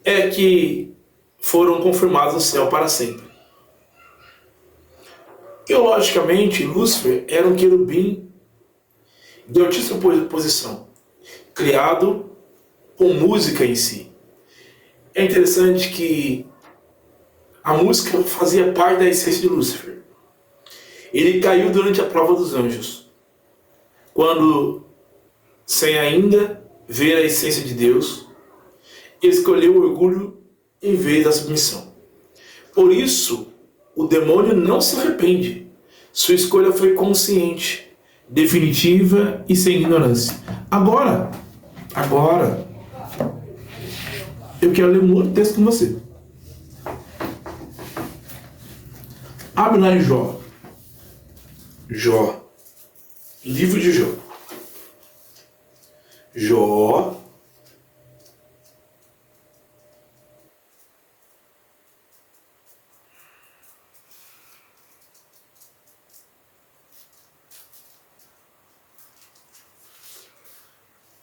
é que foram confirmados no céu para sempre. Teologicamente, Lúcifer era um querubim de altíssima posição, criado com música em si. É interessante que a música fazia parte da essência de Lúcifer. Ele caiu durante a prova dos anjos, quando, sem ainda ver a essência de Deus, ele escolheu o orgulho em vez da submissão. Por isso, o demônio não se arrepende. Sua escolha foi consciente, definitiva e sem ignorância. Agora, eu quero ler um outro texto com você. Abre lá em Jó. Jó. Livro de Jó. Jó.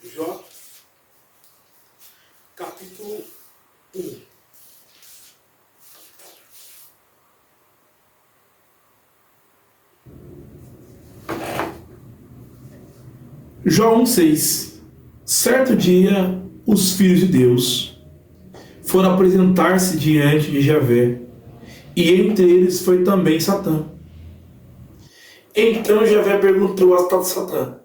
Jó. Capítulo 1. Jó 1,6. Certo dia, os filhos de Deus foram apresentar-se diante de Javé, e entre eles foi também Satã. Então Javé perguntou a tal Satã: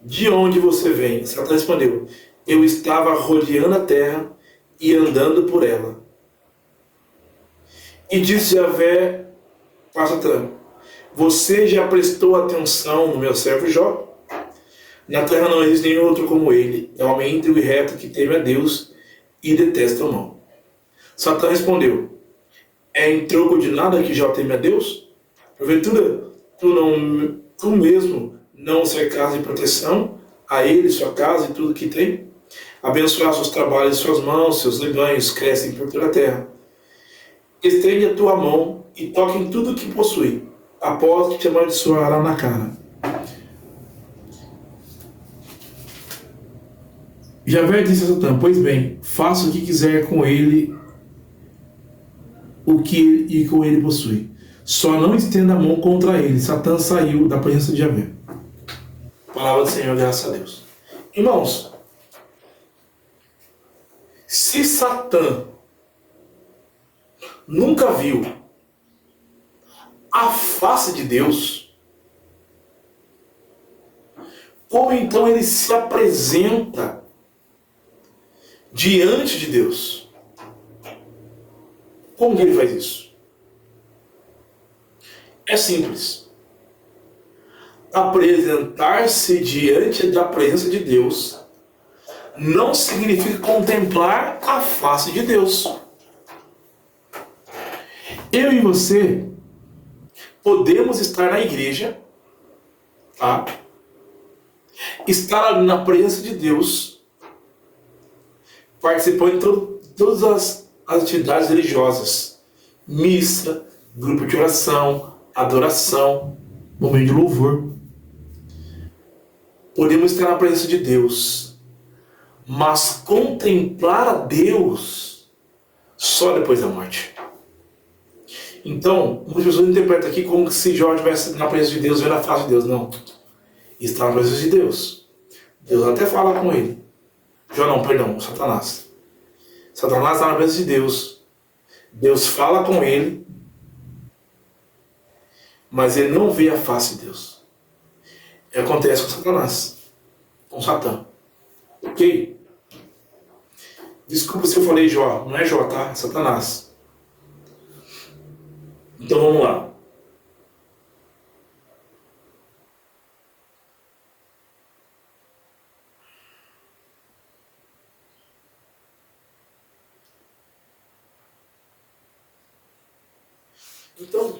de onde você vem? Satã respondeu: eu estava rodeando a terra e andando por ela. E disse Javé a Satã: você já prestou atenção no meu servo Jó? Na terra não existe nenhum outro como ele, é homem íntegro e reto que teme a Deus e detesta o mal. Satã respondeu: é em troco de nada que Jó teme a Deus? Porventura, tu mesmo não cercas de proteção a ele, sua casa e tudo que tem? Abençoar seus trabalhos e suas mãos, seus rebanhos crescem por toda a terra. Estende a tua mão e toque em tudo que possui, após que te amaldiçoará na cara. Javé disse a Satã: pois bem, faça o que quiser com ele, o que com ele possui. Só não estenda a mão contra ele. Satã saiu da presença de Javé. Palavra do Senhor, graças a Deus. Irmãos, se Satã nunca viu a face de Deus, como então ele se apresenta diante de Deus? Como que ele faz isso? É simples. Apresentar-se diante da presença de Deus não significa contemplar a face de Deus. Eu e você podemos estar na igreja, tá? Estar ali na presença de Deus, participando de todas as atividades religiosas, missa, grupo de oração, adoração, momento de louvor. Podemos estar na presença de Deus, mas contemplar a Deus só depois da morte. Então, muitas pessoas interpretam aqui como se Jó estivesse na presença de Deus, vendo a face de Deus. Não. Está na presença de Deus. Deus até fala com ele. Jó não, perdão, Satanás. Satanás está na presença de Deus. Deus fala com ele, mas ele não vê a face de Deus. Acontece com Satanás, com Satã. Ok? Desculpa se eu falei Jó, não é Jó, tá? É Satanás. Então vamos lá. Então,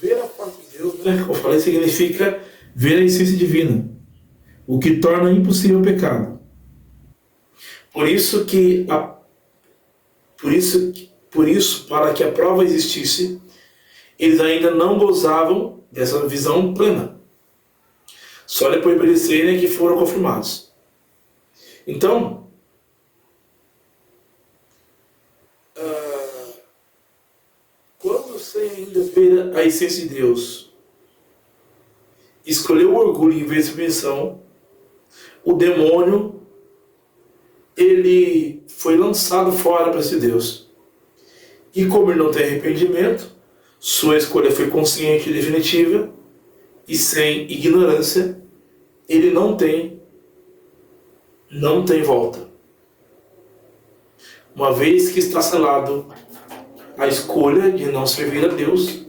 ver a face de Deus, né, como eu falei, significa ver a essência divina, o que torna impossível o pecado. Por isso, para que a prova existisse, eles ainda não gozavam dessa visão plena. Só depois de obedecerem que foram confirmados. Então, quando você ainda vê a essência de Deus, escolheu o orgulho em vez de submissão, o demônio, ele foi lançado fora para esse Deus. E como ele não tem arrependimento, sua escolha foi consciente e definitiva, e sem ignorância, ele não tem volta. Uma vez que está selado a escolha de não servir a Deus,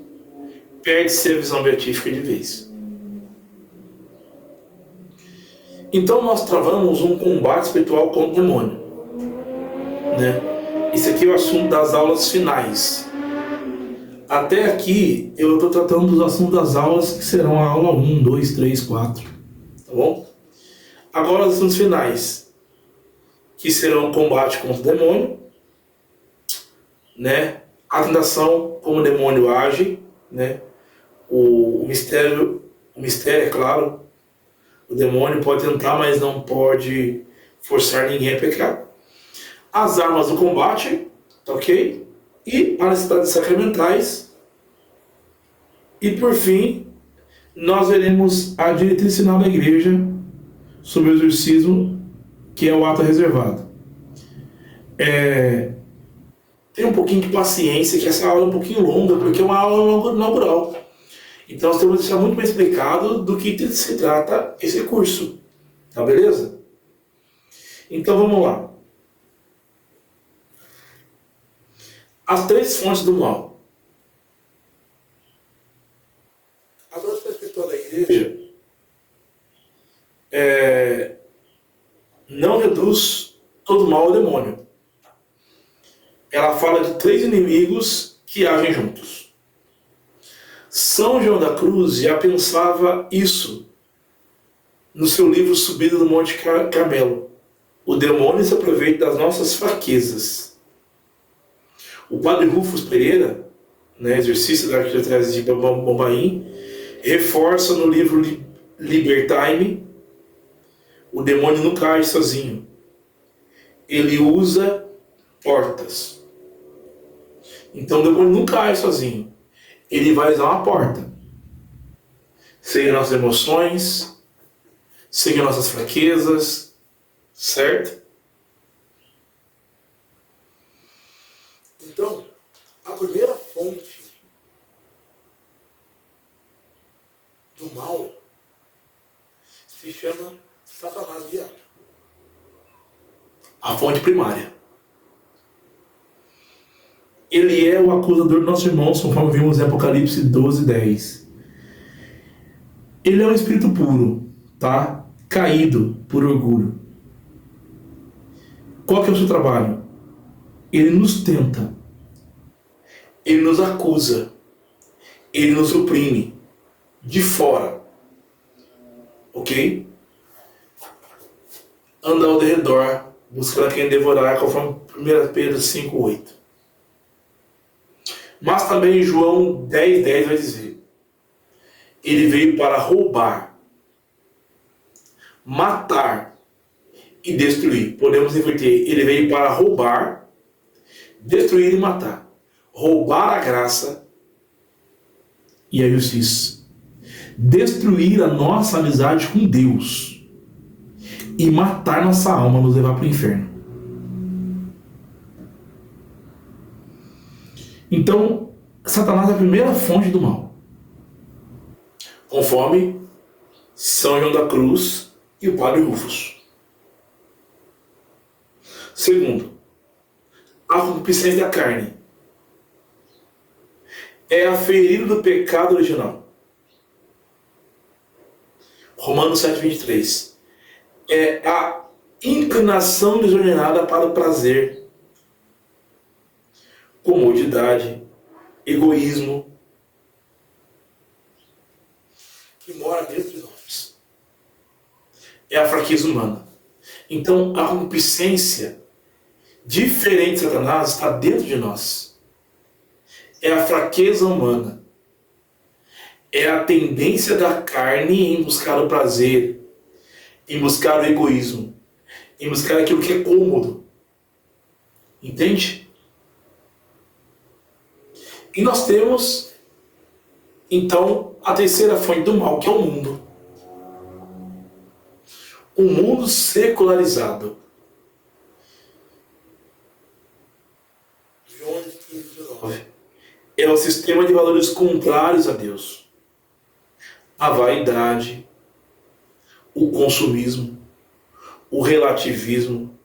perde-se a visão beatífica de vez. Então nós travamos um combate espiritual contra o demônio, né? Esse aqui é o assunto das aulas finais. Até aqui eu estou tratando dos assuntos das aulas que serão a aula 1, 2, 3, 4. Tá bom? Agora os assuntos finais, que serão o combate contra o demônio, né? A tentação, como o demônio age, né? O mistério é claro. O demônio pode tentar, mas não pode forçar ninguém a pecar. As armas do combate, ok? E as necessidades sacramentais. E por fim, nós veremos a diretriz final da igreja sobre o exorcismo, que é o ato reservado. Tenha um pouquinho de paciência, que essa aula é um pouquinho longa, porque é uma aula inaugural. Então nós temos que deixar muito bem explicado do que se trata esse curso. Tá beleza? Então vamos lá. As três fontes do mal. A doutrina espiritual da igreja não reduz todo mal ao demônio. Ela fala de três inimigos que agem juntos. São João da Cruz já pensava isso no seu livro Subida do Monte Carmelo. O demônio se aproveita das nossas fraquezas. O padre Rufus Pereira, né, exorcista da Arquidiocese de Bombaim, reforça no livro Libertai-me: o demônio nunca age sozinho. Ele usa portas. Então o demônio nunca age sozinho. Ele vai usar uma porta. Seja nossas emoções, seja nossas fraquezas, certo? Então, a primeira fonte do mal se chama Satanás, diabo. A fonte primária. Ele é o acusador dos nossos irmãos, conforme vimos em Apocalipse 12:10. Ele é um espírito puro, tá? Caído por orgulho. Qual que é o seu trabalho? Ele nos tenta. Ele nos acusa. Ele nos oprime. De fora. Ok? Anda ao redor, buscando quem devorar, conforme 1 Pedro 5:8. Mas também João 10:10 vai dizer: ele veio para roubar, matar e destruir. Podemos inverter: ele veio para roubar, destruir e matar. Roubar a graça e a justiça. Destruir a nossa amizade com Deus. E matar nossa alma, nos levar para o inferno. Então, Satanás é a primeira fonte do mal. Conforme São João da Cruz e o Padre Rufus. Segundo, a concupiscência da carne é a ferida do pecado original. Romanos 7:23. É a inclinação desordenada para o prazer, comodidade, egoísmo, que mora dentro de nós. É a fraqueza humana. Então, a concupiscência, diferente de Satanás, está dentro de nós. É a fraqueza humana. É a tendência da carne em buscar o prazer, em buscar o egoísmo, em buscar aquilo que é cômodo. Entende? E nós temos, então, a terceira fonte do mal, que é o mundo. Um mundo secularizado. João 15:19. É o sistema de valores contrários a Deus. A vaidade, o consumismo, o relativismo,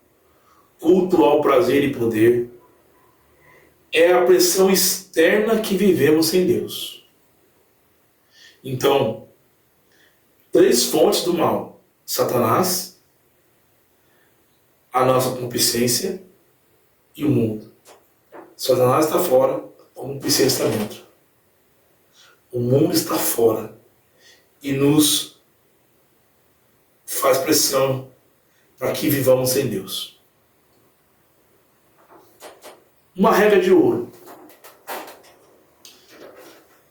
culto ao prazer e poder. É a pressão externa que vivemos sem Deus. Então, três fontes do mal: Satanás, a nossa concupiscência e o mundo. Satanás está fora, a concupiscência está dentro. O mundo está fora e nos faz pressão para que vivamos sem Deus. Uma regra de ouro.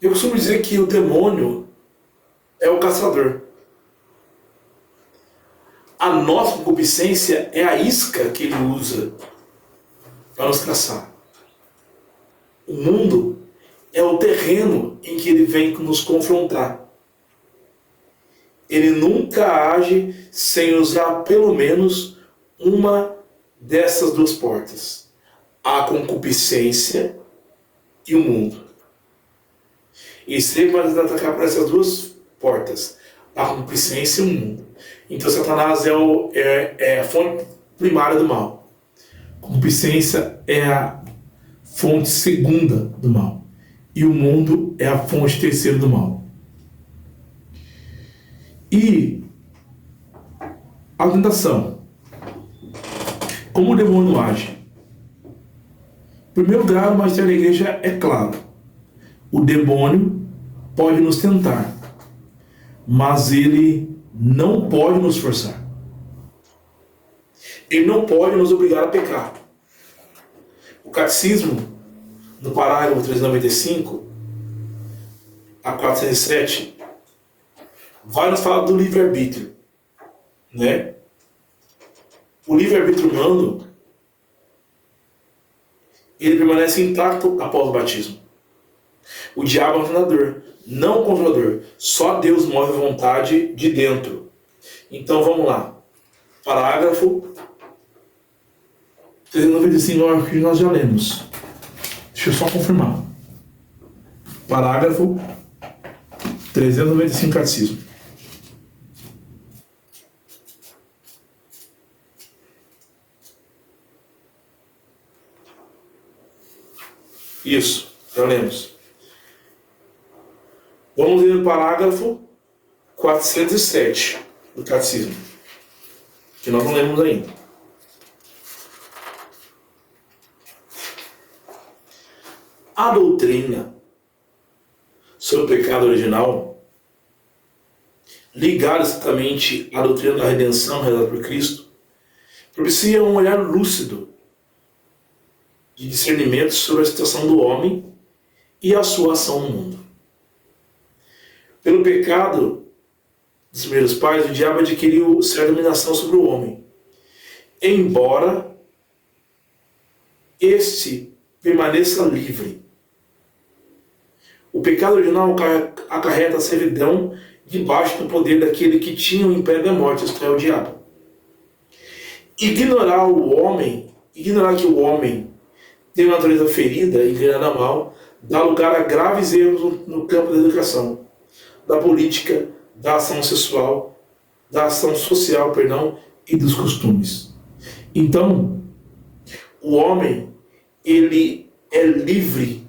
Eu costumo dizer que o demônio é o caçador. A nossa concupiscência é a isca que ele usa para nos caçar. O mundo é o terreno em que ele vem nos confrontar. Ele nunca age sem usar pelo menos uma dessas duas portas: a concupiscência e o mundo. E sempre vai atacar por essas duas portas: a concupiscência e o mundo. Então Satanás é a fonte primária do mal. A concupiscência é a fonte segunda do mal. E o mundo é a fonte terceira do mal. E a tentação. Como o demônio age? Em primeiro lugar, o magistério da igreja é claro. O demônio pode nos tentar, mas ele não pode nos forçar. Ele não pode nos obrigar a pecar. O catecismo, no parágrafo 395 a 407, vai nos falar do livre-arbítrio, né? O livre-arbítrio humano, ele permanece intacto após o batismo. O diabo é um treinador, não um controlador. Só Deus move a vontade de dentro. Então vamos lá. Parágrafo 395, eu acho que nós já lemos. Deixa eu só confirmar. Parágrafo 395, Catecismo. Isso, já lemos. Vamos ler o parágrafo 407 do Catecismo, que nós não lemos ainda. A doutrina sobre o pecado original, ligada exatamente à doutrina da redenção realizada por Cristo, propicia um olhar lúcido de discernimento sobre a situação do homem e a sua ação no mundo. Pelo pecado dos primeiros pais, o diabo adquiriu certa dominação sobre o homem, embora este permaneça livre. O pecado original acarreta a servidão debaixo do poder daquele que tinha o império da morte, isto é, o diabo. Ignorar que o homem tem uma natureza ferida e inclinada a mal, dá lugar a graves erros no campo da educação, da política, da ação sexual, da ação social, e dos costumes. Então, o homem, ele é livre,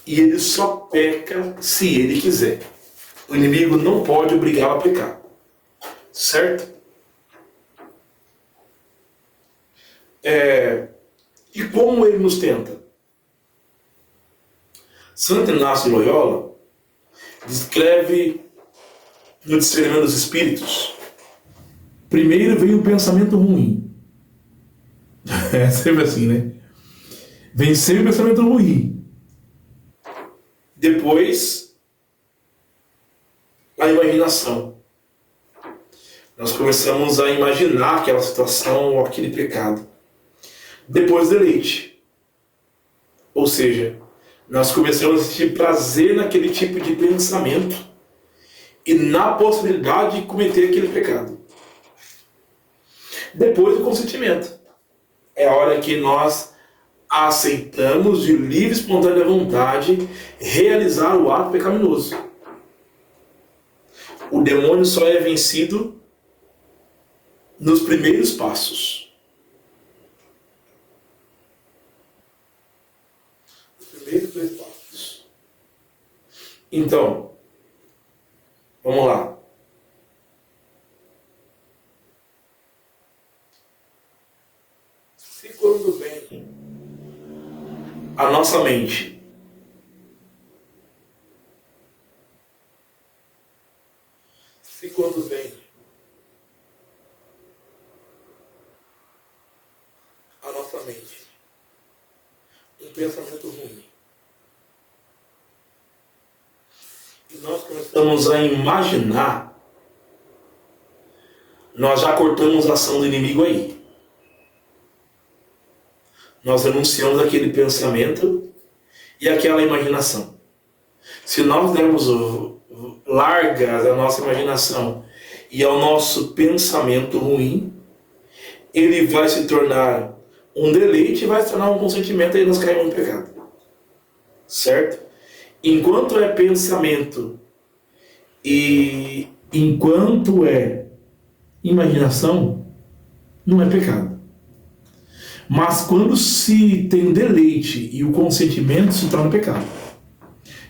e ele só peca se ele quiser. O inimigo não pode obrigá-lo a pecar, certo? E como ele nos tenta? Santo Inácio de Loyola descreve no discernimento dos espíritos. Primeiro vem o pensamento ruim. É sempre assim, né? Vem sempre o pensamento ruim. Depois, a imaginação. Nós começamos a imaginar aquela situação ou aquele pecado. Depois, deleite. Ou seja, nós começamos a sentir prazer naquele tipo de pensamento e na possibilidade de cometer aquele pecado. Depois, o consentimento. É a hora que nós aceitamos de livre e espontânea vontade realizar o ato pecaminoso. O demônio só é vencido nos primeiros passos. Os primeiros 2 passos. Então, vamos lá. Se quando vem a nossa mente quando vem a nossa mente um pensamento ruim e nós começamos a imaginar, nós já cortamos a ação do inimigo aí. Nós renunciamos àquele pensamento e àquela imaginação. Se nós dermos largas à nossa imaginação e ao nosso pensamento ruim, ele vai se tornar um deleite e vai se tornar um consentimento, e nós caímos no pecado. Certo? Enquanto é pensamento e enquanto é imaginação, não é pecado. Mas quando se tem deleite e o consentimento, se torna pecado.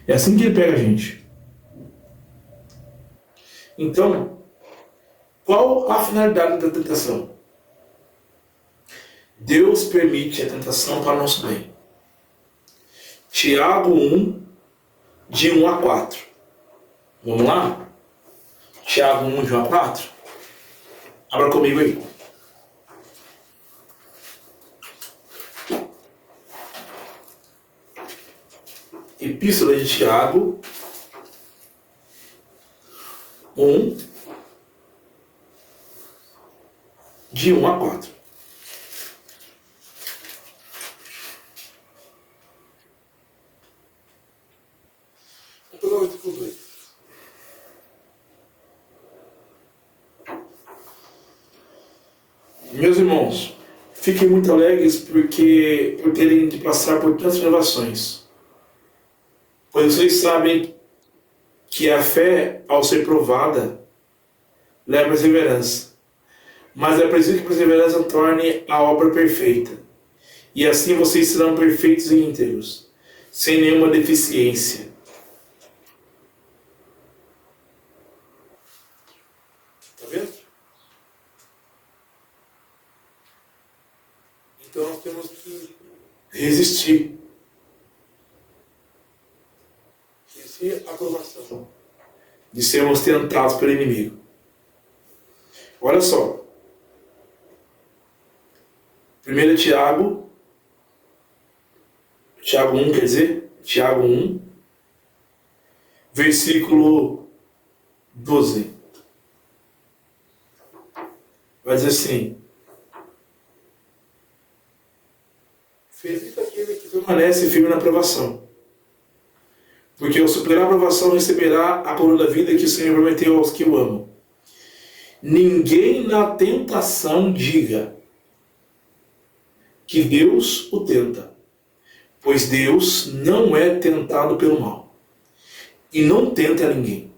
É assim que ele pega a gente. Então, qual a finalidade da tentação? Deus permite a tentação para o nosso bem. Tiago 1, de 1 a 4. Vamos lá? Tiago 1, de 1 a 4. Abra comigo aí. Epístola de Tiago 1, de 1 a 4. Meus irmãos, fiquem muito alegres por terem de passar por tantas provações. Pois vocês sabem que a fé, ao ser provada, leva a perseverança. Mas é preciso que a perseverança torne a obra perfeita. E assim vocês serão perfeitos e íntegros, sem nenhuma deficiência. Está vendo? Então nós temos que resistir. Resistir à aprovação de sermos tentados pelo inimigo. Olha só. 1 Tiago 1, versículo 12. Vai dizer assim: feliz aquele que permanece firme na provação, porque ao superar a provação receberá a coroa da vida que o Senhor prometeu aos que o amam. Ninguém na tentação diga que Deus o tenta, pois Deus não é tentado pelo mal, e não tenta ninguém.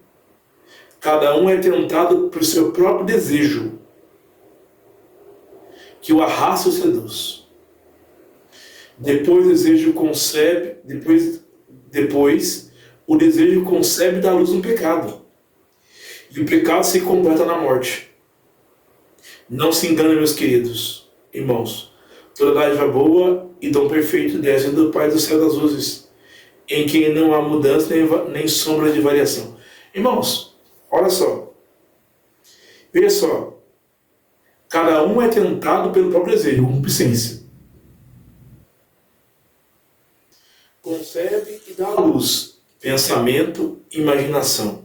Cada um é tentado por seu próprio desejo, que o arrasta e o seduz. Depois o desejo concebe da luz um pecado, e o pecado se completa na morte. Não se engane, meus queridos irmãos. Toda dádiva boa e dom perfeito desce do Pai do céu das luzes, em quem não há mudança nem sombra de variação. Irmãos, olha só. Veja só. Cada um é tentado pelo próprio desejo, concupiscência. Concebe e dá à luz pensamento e imaginação.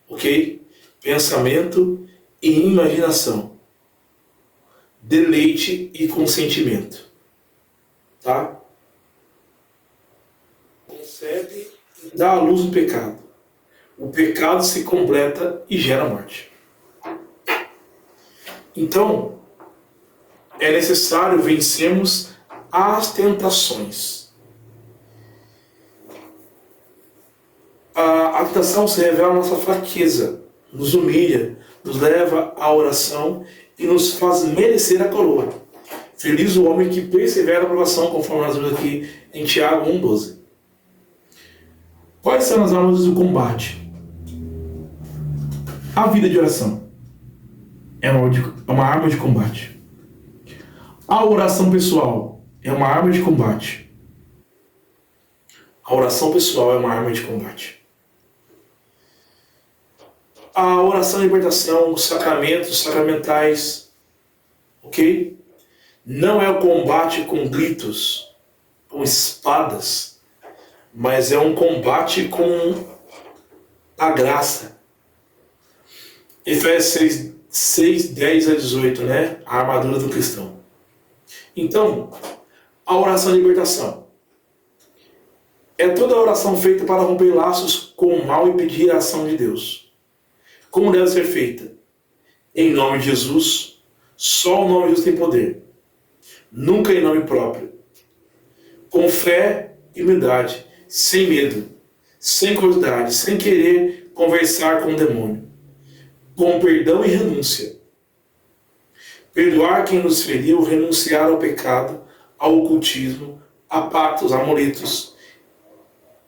Ok? Pensamento e imaginação. Deleite e consentimento. Tá? Concebe e dá à luz o pecado. O pecado se completa e gera morte. Então, é necessário vencermos as tentações. A tentação se revela a nossa fraqueza, nos humilha, nos leva à oração e nos faz merecer a coroa. Feliz o homem que persevera na provação, conforme nós vimos aqui em Tiago 1,12. Quais são as armas do combate? A vida de oração é uma arma de combate. A oração pessoal é uma arma de combate. A oração pessoal é uma arma de combate. A oração de libertação, os sacramentos, sacramentais, ok? Não é o combate com gritos, com espadas, mas é um combate com a graça. Efésios 6, 10 a 18, né? A armadura do cristão. Então, a oração de libertação é toda a oração feita para romper laços com o mal e pedir a ação de Deus. Como deve ser feita? Em nome de Jesus, só o nome de Jesus tem poder. Nunca em nome próprio. Com fé e humildade, sem medo, sem curiosidade, sem querer conversar com o demônio. Com perdão e renúncia. Perdoar quem nos feriu, renunciar ao pecado, ao ocultismo, a pactos, amuletos.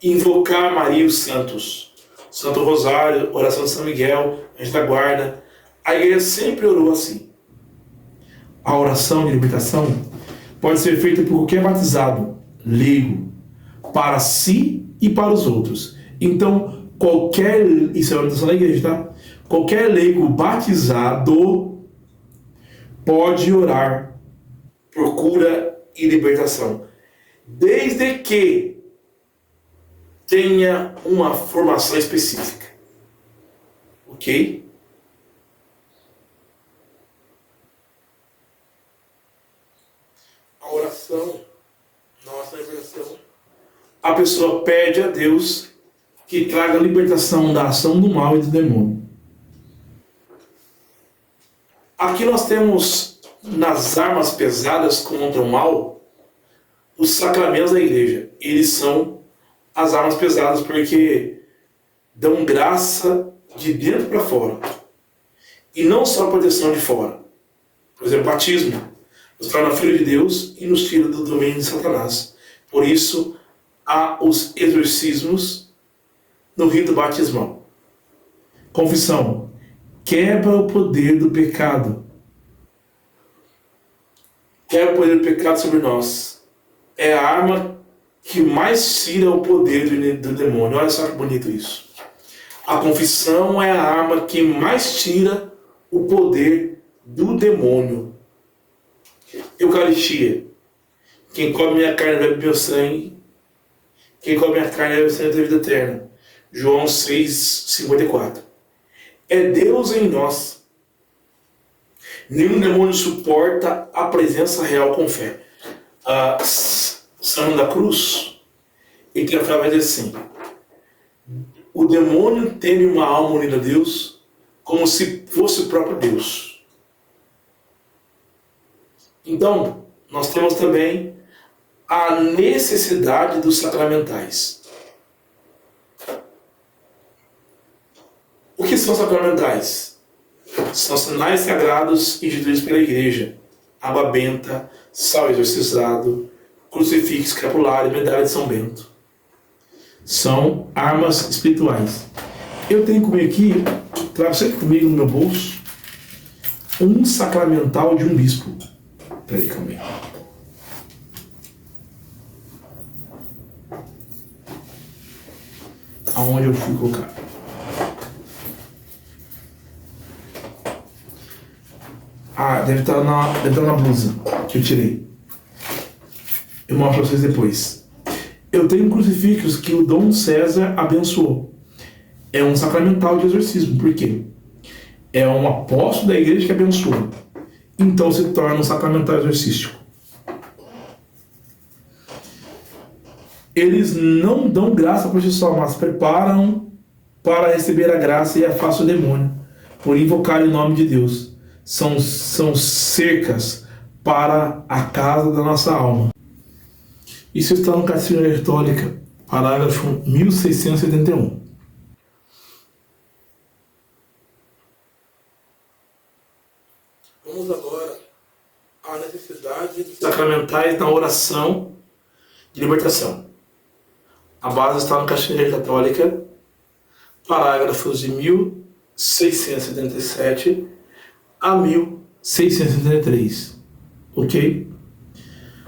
Invocar Maria e os santos. Santo Rosário, oração de São Miguel, Anjo da Guarda. A igreja sempre orou assim. A oração de libertação pode ser feita por qualquer batizado, leigo, para si e para os outros. Então, isso é a orientação da igreja, tá? Qualquer leigo batizado pode orar por cura e libertação, desde que tenha uma formação específica. Ok? A oração, nossa libertação, a pessoa pede a Deus que traga a libertação da ação do mal e do demônio. Aqui nós temos nas armas pesadas contra o mal, os sacramentos da igreja. Eles são as armas pesadas porque dão graça de dentro para fora. E não só proteção de fora. Por exemplo, batismo nos torna filho de Deus e nos tira do domínio de Satanás. Por isso, há os exorcismos no rito batismal. Confissão quebra o poder do pecado. Quebra o poder do pecado sobre nós. É a arma que mais tira o poder do demônio. Olha só que bonito isso. A confissão é a arma que mais tira o poder do demônio. Eucaristia. Quem come minha carne bebe meu sangue. Quem come minha carne bebe o sangue da vida eterna. João 6,54. É Deus em nós. Nenhum demônio suporta a presença real com fé. São da Cruz, ele tem a frase vai dizer assim: o demônio teme uma alma unida a Deus como se fosse o próprio Deus. Então, nós temos também a necessidade dos sacramentais. O que são sacramentais? São sinais sagrados instituídos pela igreja. Água benta, sal exorcizado, crucifixo, escapulário, medalha de São Bento. São armas espirituais. Eu tenho comigo aqui, trago sempre comigo no meu bolso, um sacramental de um bispo. Peraí, calma aí. Aonde eu fui colocar? Deve estar na blusa que eu tirei. Eu mostro para vocês depois. Eu tenho um crucifixo que o Dom César abençoou. É um sacramental de exorcismo. Por quê? É um apóstolo da igreja que abençoa. Então se torna um sacramental exorcístico. Eles não dão graça por si só, mas preparam para receber a graça e afastam o demônio, por invocar o nome de Deus. São cercas para a casa da nossa alma. Isso está no Catecismo da Igreja Católica, parágrafo 1671. Vamos agora à necessidade dos sacramentais na oração de libertação. A base está no Catecismo da Igreja Católica, parágrafos de 1677 a 1673. Ok?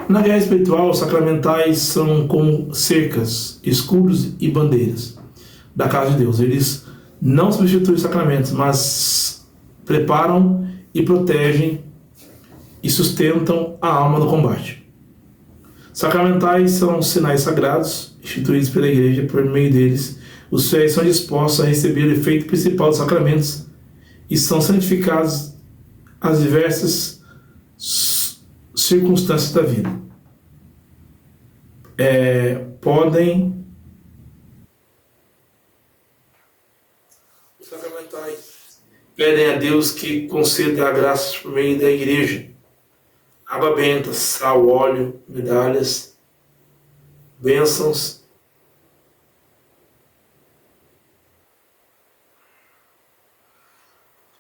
Na guerra espiritual, os sacramentais são como cercas, escudos e bandeiras da casa de Deus. Eles não substituem os sacramentos, mas preparam e protegem e sustentam a alma no combate. Sacramentais são sinais sagrados instituídos pela Igreja. Por meio deles, os fiéis são dispostos a receber o efeito principal dos sacramentos e são santificados às diversas circunstâncias da vida. Os sacramentais pedem a Deus que conceda a graça por meio da igreja. Água benta, sal, óleo, medalhas, bênçãos.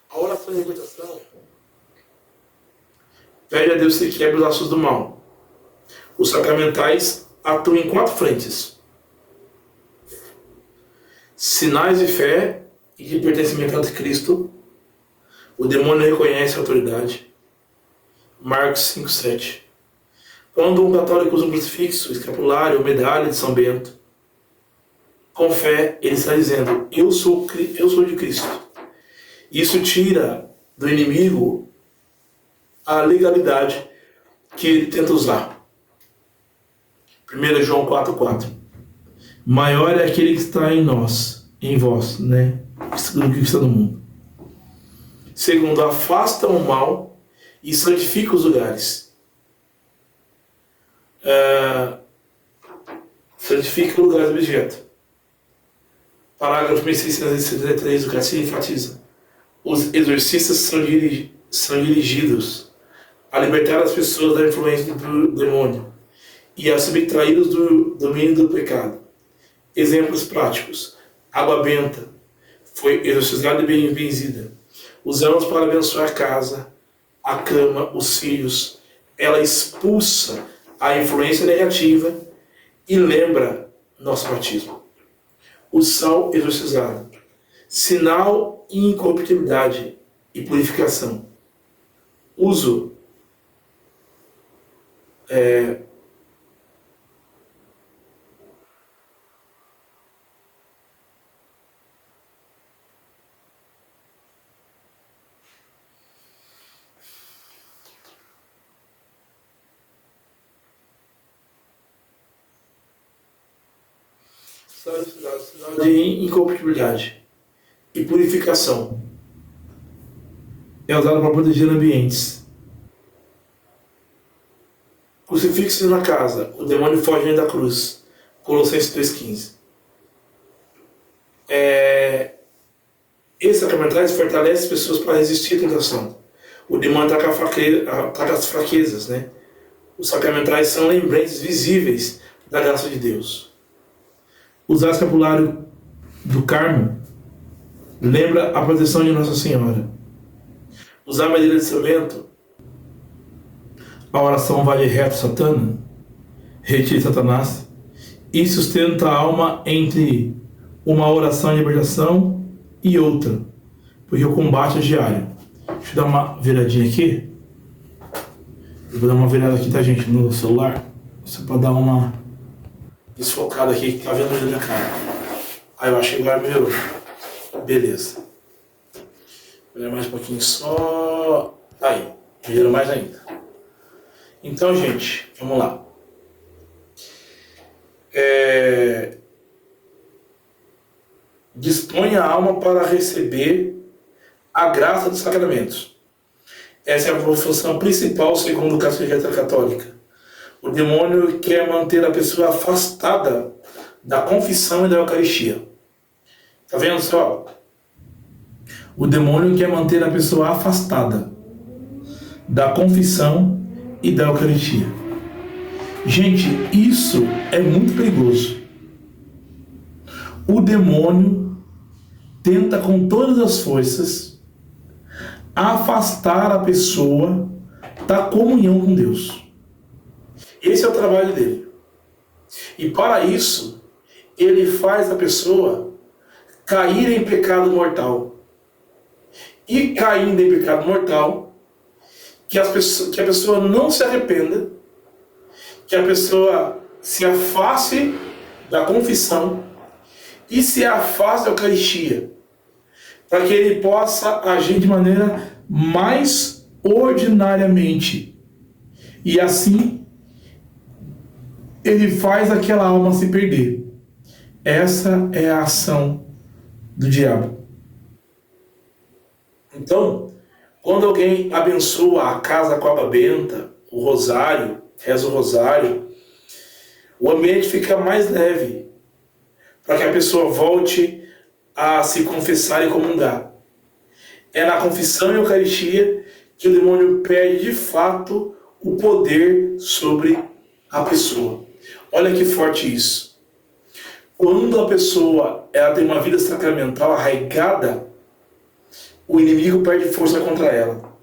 A oração de libertação pede a Deus que quebre os laços do mal. Os sacramentais atuam em 4 frentes: sinais de fé e de pertencimento a Cristo. O demônio reconhece a autoridade. Marcos 5,7. Quando um católico usa um crucifixo, escapulário ou medalha de São Bento, com fé, ele está dizendo: eu sou de Cristo. Isso tira do inimigo a legalidade que ele tenta usar. 1 João 4,4. Maior é aquele que está em nós, em vós, né? Do que está no mundo. Segundo, afasta o mal e santifica os lugares. Santifica o lugar do objeto. Parágrafo 1673 do Catecismo enfatiza: os exorcistas são são dirigidos a libertar as pessoas da influência do demônio e a subtraí-los do domínio do pecado. Exemplos práticos. Água benta foi exorcizada e bem benzida. Usamos para abençoar a casa, a cama, os filhos. Ela expulsa a influência negativa e lembra nosso batismo. O sal exorcizado. Sinal de incorruptibilidade e purificação. Uso sinal de incorruptibilidade e purificação. É usado para proteger ambientes. Crucifixo na casa, o demônio foge da cruz. Colossenses 3,15. Esses sacramentais fortalecem as pessoas para resistir à tentação. O demônio ataca as fraquezas, né? Os sacramentais são lembrantes visíveis da graça de Deus. Usar escapulário do Carmo lembra a proteção de Nossa Senhora. Usar madeira de instrumento, a oração vale reto Satana, retire Satanás, e sustenta a alma entre uma oração de libertação e outra, porque o combate é diário. Deixa eu dar uma viradinha aqui. Eu vou dar uma virada aqui, tá, gente, no celular, só para dar uma desfocada aqui, que tá vendo na minha cara. Aí eu acho que agora melhorou. Beleza. Vou olhar mais um pouquinho só. Aí, melhorou mais ainda. Então, gente, vamos lá. Dispõe a alma para receber a graça dos sacramentos. Essa é a função principal segundo o Catecismo Católica. O demônio quer manter a pessoa afastada da confissão e da Eucaristia. Tá vendo só? O demônio quer manter a pessoa afastada da confissão e da Eucaristia. Gente, isso é muito perigoso. O demônio tenta com todas as forças afastar a pessoa da comunhão com Deus. Esse é o trabalho dele. E para isso, ele faz a pessoa cair em pecado mortal. E caindo em pecado mortal, que a pessoa não se arrependa, que a pessoa se afaste da confissão e se afaste da Eucaristia, para que ele possa agir de maneira mais ordinariamente. E assim, ele faz aquela alma se perder. Essa é a ação do diabo. Então, quando alguém abençoa a casa com água benta, o rosário, reza o rosário, o ambiente fica mais leve, para que a pessoa volte a se confessar e comungar. É na confissão e Eucaristia que o demônio perde de fato o poder sobre a pessoa. Olha que forte isso. Quando a pessoa tem uma vida sacramental arraigada, o inimigo perde força contra ela.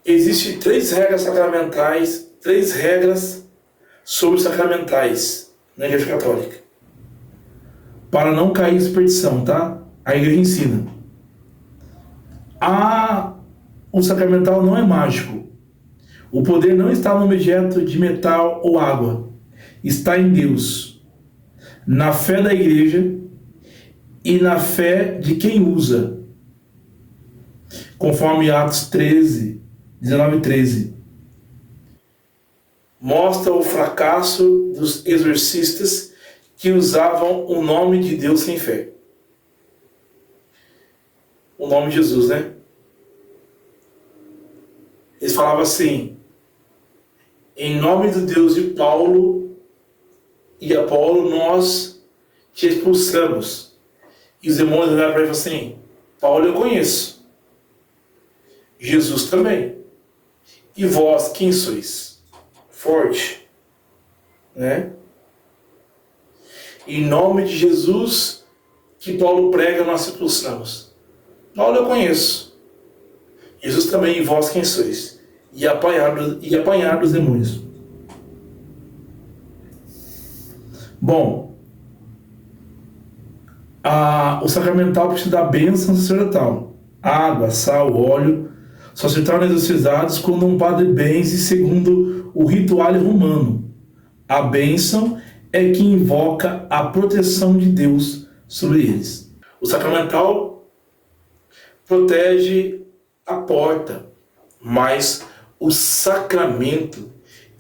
Existem 3 regras sacramentais, 3 regras sobre os sacramentais na Igreja Católica. Para não cair em superstição, tá? A Igreja ensina. O sacramental não é mágico. O poder não está no objeto de metal ou água. Está em Deus, na fé da Igreja e na fé de quem usa, conforme Atos 19:13. Mostra o fracasso dos exorcistas que usavam o nome de Deus sem fé. O nome de Jesus, né? Eles falavam assim: em nome do Deus de Paulo e Apolo, nós te expulsamos. E os demônios olharam para ele e falaram assim: Paulo eu conheço, Jesus também. E vós, quem sois? Forte, né? Em nome de Jesus, que Paulo prega, nós expulsamos. Paulo eu conheço. Jesus também, e vós, quem sois? E apanhar os demônios. Bom, o sacramental precisa da bênção sacerdotal. Água, sal, óleo só se tornam exorcizados quando um padre benze segundo o ritual romano. A bênção é que invoca a proteção de Deus sobre eles. O sacramental protege a porta, mas o sacramento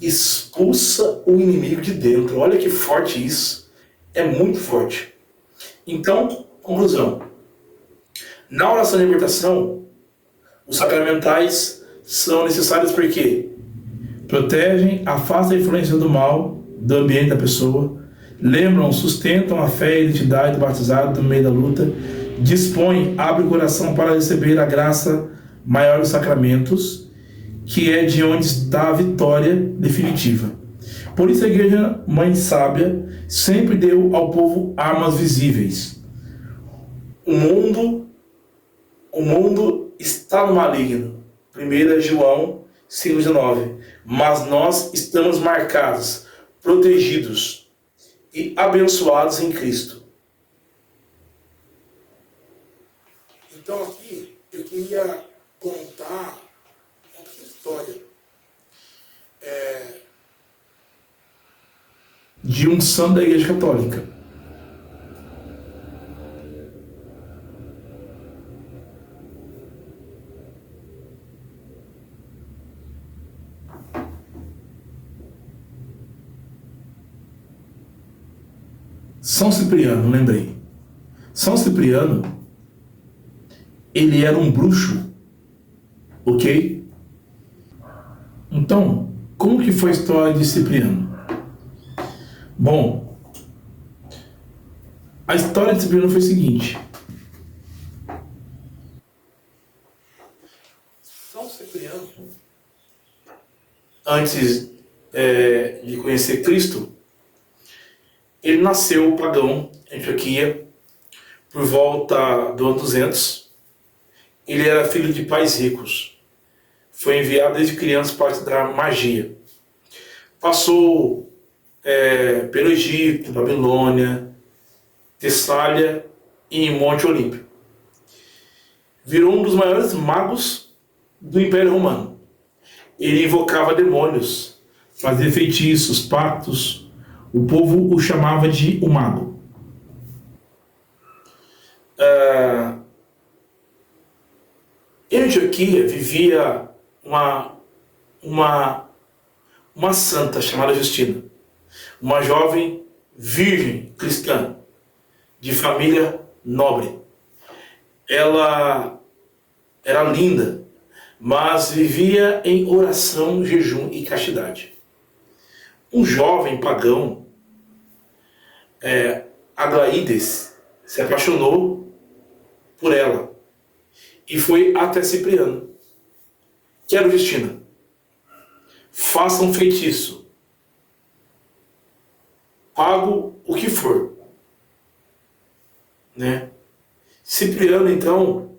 expulsa o inimigo de dentro. Olha que forte isso. É muito forte. Então, conclusão. Na oração de libertação, os sacramentais são necessários porque protegem, afastam a influência do mal do ambiente da pessoa, lembram, sustentam a fé e a identidade do batizado no meio da luta, dispõem, abrem o coração para receber a graça maior dos sacramentos, que é de onde está a vitória definitiva. Por isso a Igreja Mãe Sábia sempre deu ao povo armas visíveis. O mundo está no maligno. 1 João 5,19. Mas nós estamos marcados, protegidos e abençoados em Cristo. Então aqui eu queria contar uma história de um santo da Igreja Católica. São Cipriano, lembrei. São Cipriano, ele era um bruxo, ok? Então, como que foi a história de Cipriano? Bom, a história de Cipriano foi a seguinte. São Cipriano, antes de conhecer Cristo, ele nasceu pagão em Antioquia por volta do ano 200. Ele era filho de pais ricos. Foi enviado desde criança para estudar magia. Passou pelo Egito, Babilônia, Tessália e em Monte Olímpio. Virou um dos maiores magos do Império Romano. Ele invocava demônios, fazia feitiços, pactos. O povo o chamava de o mago. Em Antioquia vivia uma santa chamada Justina, uma jovem virgem cristã, de família nobre. Ela era linda, mas vivia em oração, jejum e castidade. Um jovem pagão, Aglaídes, se apaixonou por ela e foi até Cipriano. Quero, Justina, faça um feitiço, pago o que for, né? Cipriano então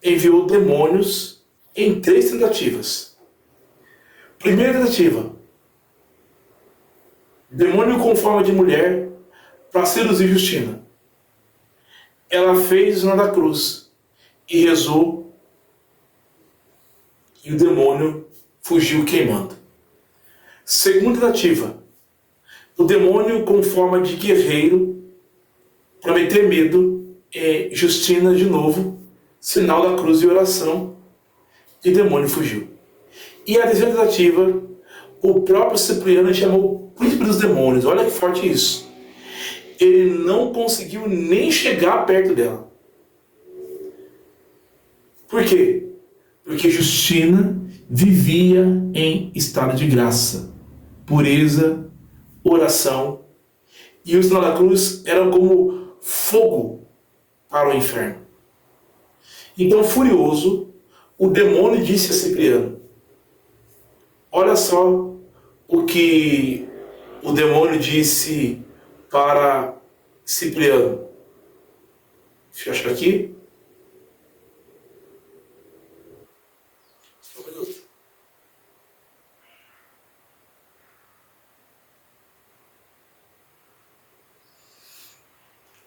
enviou demônios em 3 tentativas. Primeira tentativa: demônio com forma de mulher para seduzir Justina. Ela fez o sinal da cruz e rezou, e o demônio fugiu queimando. Segunda tentativa: o demônio com forma de guerreiro para meter medo em Justina de novo, sinal da cruz e oração, e o demônio fugiu. E a terceira tentativa, o próprio Cipriano chamou o príncipe dos demônios. Olha que forte isso. Ele não conseguiu nem chegar perto dela. Por quê? Porque Justina vivia em estado de graça, pureza, oração, e o sinal da cruz era como fogo para o inferno. Então, furioso, o demônio disse a Cipriano. Olha só o que o demônio disse para Cipriano. Deixa eu achar aqui.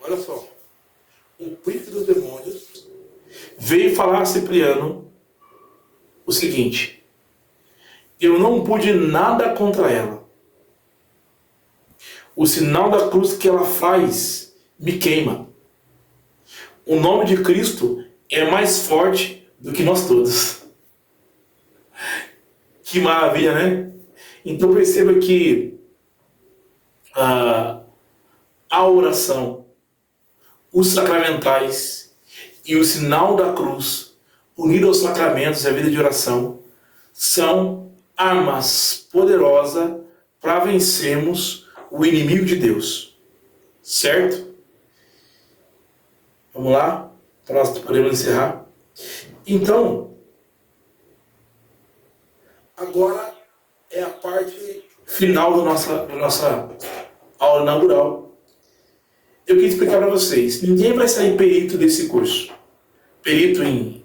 Olha só. O príncipe dos demônios veio falar a Cipriano o seguinte: eu não pude nada contra ela. O sinal da cruz que ela faz me queima. O nome de Cristo é mais forte do que nós todos. Que maravilha, né? Então perceba que a oração, os sacramentais e o sinal da cruz, unido aos sacramentos e à vida de oração, são armas poderosas para vencermos o inimigo de Deus. Certo? Vamos lá? Para nós podemos encerrar. Então, agora é a parte final da nossa aula inaugural. Eu queria explicar para vocês. Ninguém vai sair perito desse curso. Perito em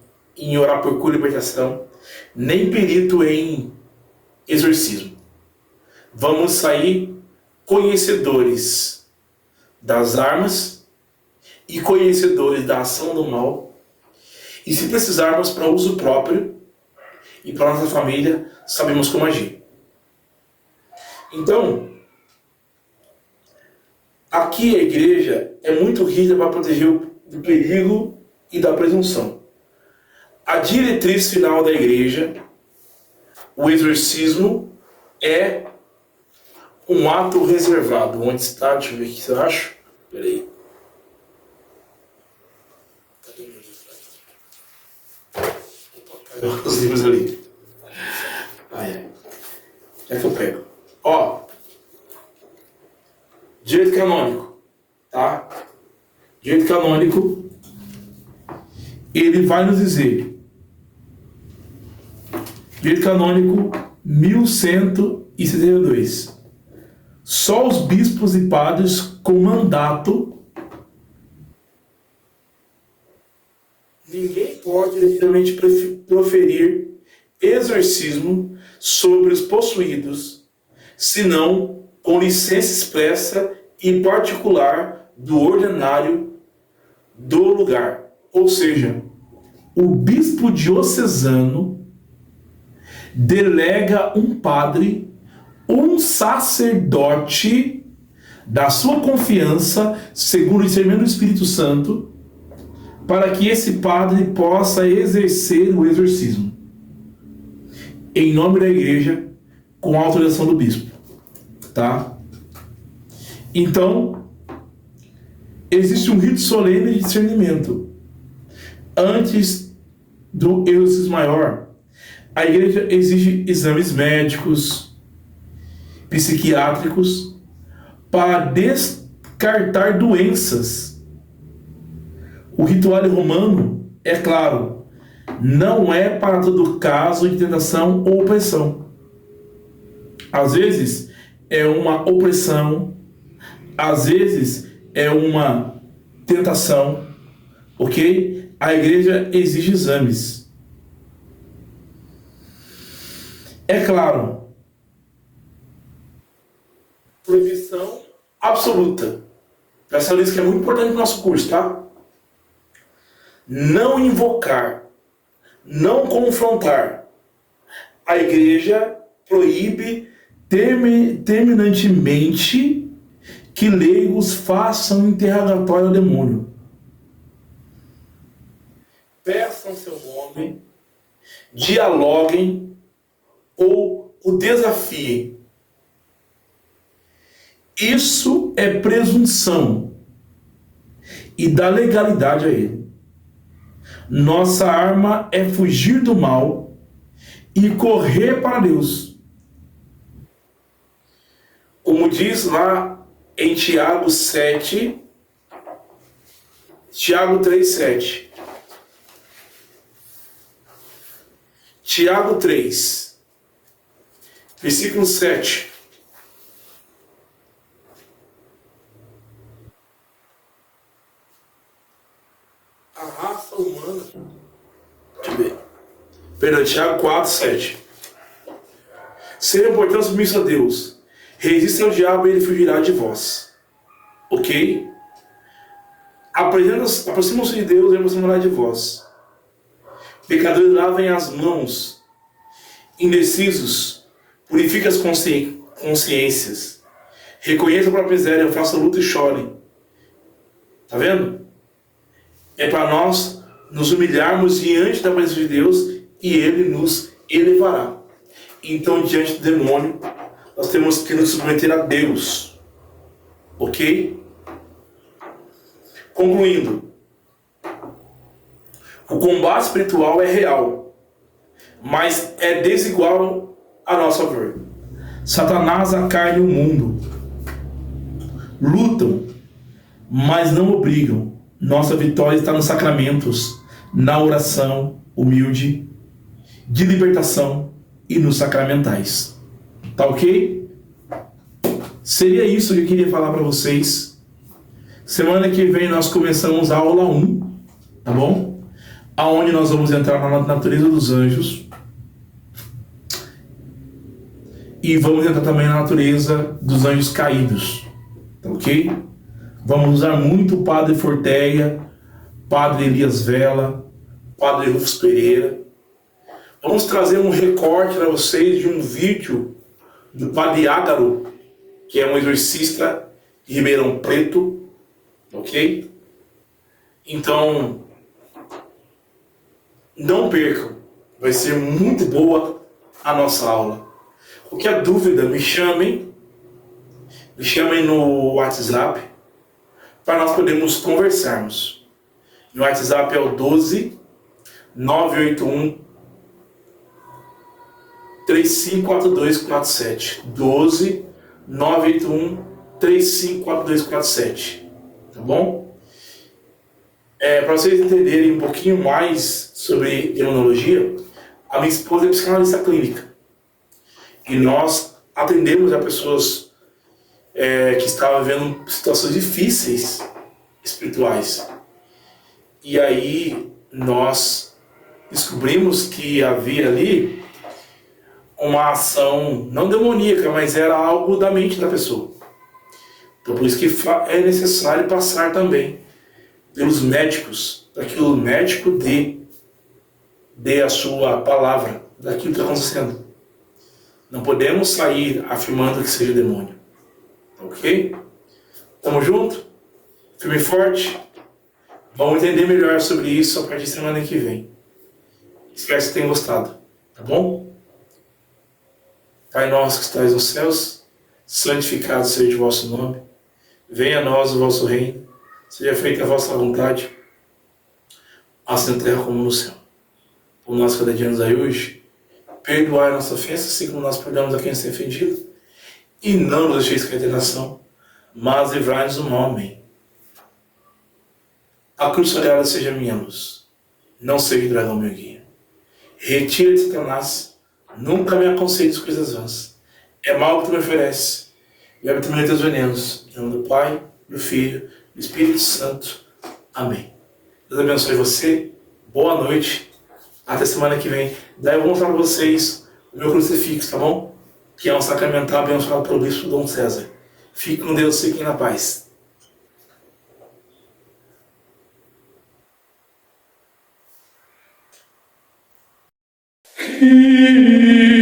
orar por cura e libertação. Nem perito em exorcismo. Vamos sair conhecedores das armas e conhecedores da ação do mal. E se precisarmos para uso próprio e para nossa família, sabemos como agir. Então, aqui a igreja é muito rígida para proteger do perigo e da presunção. A diretriz final da igreja, o exorcismo, é um ato reservado. Onde está? Deixa eu ver o que você acha. Espera aí. Cadê meu livro? Opa, caiu os livros ali. Já que eu pego. Ó. Direito canônico. Tá? Direito canônico. Ele vai nos dizer. Direito canônico 1172. Só os bispos e padres com mandato. Ninguém pode legitimamente proferir exorcismo sobre os possuídos, senão com licença expressa e particular do ordinário do lugar. Ou seja, o bispo diocesano delega um padre, um sacerdote da sua confiança, segundo o discernimento do Espírito Santo, para que esse padre possa exercer o exorcismo em nome da igreja, com a autorização do bispo. Tá? Então, existe um rito solene de discernimento. Antes do exorcismo maior, a igreja exige exames médicos, psiquiátricos, para descartar doenças. O ritual romano, é claro, não é para todo caso de tentação ou opressão. Às vezes é uma opressão, às vezes é uma tentação, ok? A igreja exige exames. É claro, proibição absoluta. Essa lista que é muito importante no nosso curso, tá? Não invocar, não confrontar. A igreja proíbe terminantemente que leigos façam interrogatório ao demônio. Peçam seu nome, dialoguem ou o desafiem. Isso é presunção e dá legalidade a ele. Nossa arma é fugir do mal e correr para Deus. Como diz lá em Tiago 7, Tiago 3,7. Tiago 3, versículo 7. A raça humana. Deixa eu ver. Perdão, Tiago 4, 7. Sejam, portanto, submissos a Deus. Resistam ao diabo e ele fugirá de vós. Ok? Aproximam-se de Deus e ele aproximará de vós. Pecadores, lavem as mãos. Indecisos, purifiquem as consciências. Reconheçam a própria miséria, façam luta e chorem. Tá vendo? É para nós nos humilharmos diante da presença de Deus e Ele nos elevará. Então, diante do demônio, nós temos que nos submeter a Deus. Ok? Concluindo, o combate espiritual é real, mas é desigual a nosso favor. Satanás, a carne e o mundo lutam, mas não obrigam. Nossa vitória está nos sacramentos, na oração humilde, de libertação e nos sacramentais. Tá ok? Seria isso que eu queria falar para vocês. Semana que vem nós começamos a aula 1, tá bom? Aonde nós vamos entrar na natureza dos anjos. E vamos entrar também na natureza dos anjos caídos. Tá ok? Vamos usar muito o Padre Forteia, Padre Elias Vela, Padre Rufus Pereira. Vamos trazer um recorte para vocês de um vídeo do Padre Ágaro, que é um exorcista de Ribeirão Preto. Ok? Então, não percam. Vai ser muito boa a nossa aula. Qualquer dúvida, me chamem no WhatsApp para nós podermos conversarmos. Meu WhatsApp é o 12 981 354247. 12 981 354247. Tá bom? Para vocês entenderem um pouquinho mais sobre imunologia, a minha esposa é psicanalista clínica. E nós atendemos a pessoas que estavam vivendo situações difíceis espirituais. E aí nós descobrimos que havia ali uma ação não demoníaca, mas era algo da mente da pessoa. Então por isso que é necessário passar também pelos médicos, para que o médico dê a sua palavra daquilo que está acontecendo. Não podemos sair afirmando que seja demônio. Ok? Tamo junto? Firme e forte? Vamos entender melhor sobre isso a partir da semana que vem. Espero que vocês tenham gostado. Tá bom? Pai nosso que estais nos céus, santificado seja o vosso nome. Venha a nós o vosso reino. Seja feita a vossa vontade, assim na terra como no céu. O nosso cada dia nos dai hoje. Perdoai a nossa ofensa, assim como nós perdoamos a quem nos tem ofendido. E não nos deixeis cair em tentação, mas livrai-nos do mal. Amém. A cruz sagrada seja minha luz, não seja o dragão meu guia. Retira de Satanás, nunca me aconselhes coisas vãs. É mal que tu me ofereces, e habita no meio dos venenos. Em nome do Pai, do Filho, do Espírito Santo. Amém. Deus abençoe você, boa noite, até semana que vem. Daí eu vou mostrar para vocês o meu crucifixo, tá bom? Que é um sacramental abençoado pelo bispo Dom César. Fique com Deus, fiquem na paz. Kyrie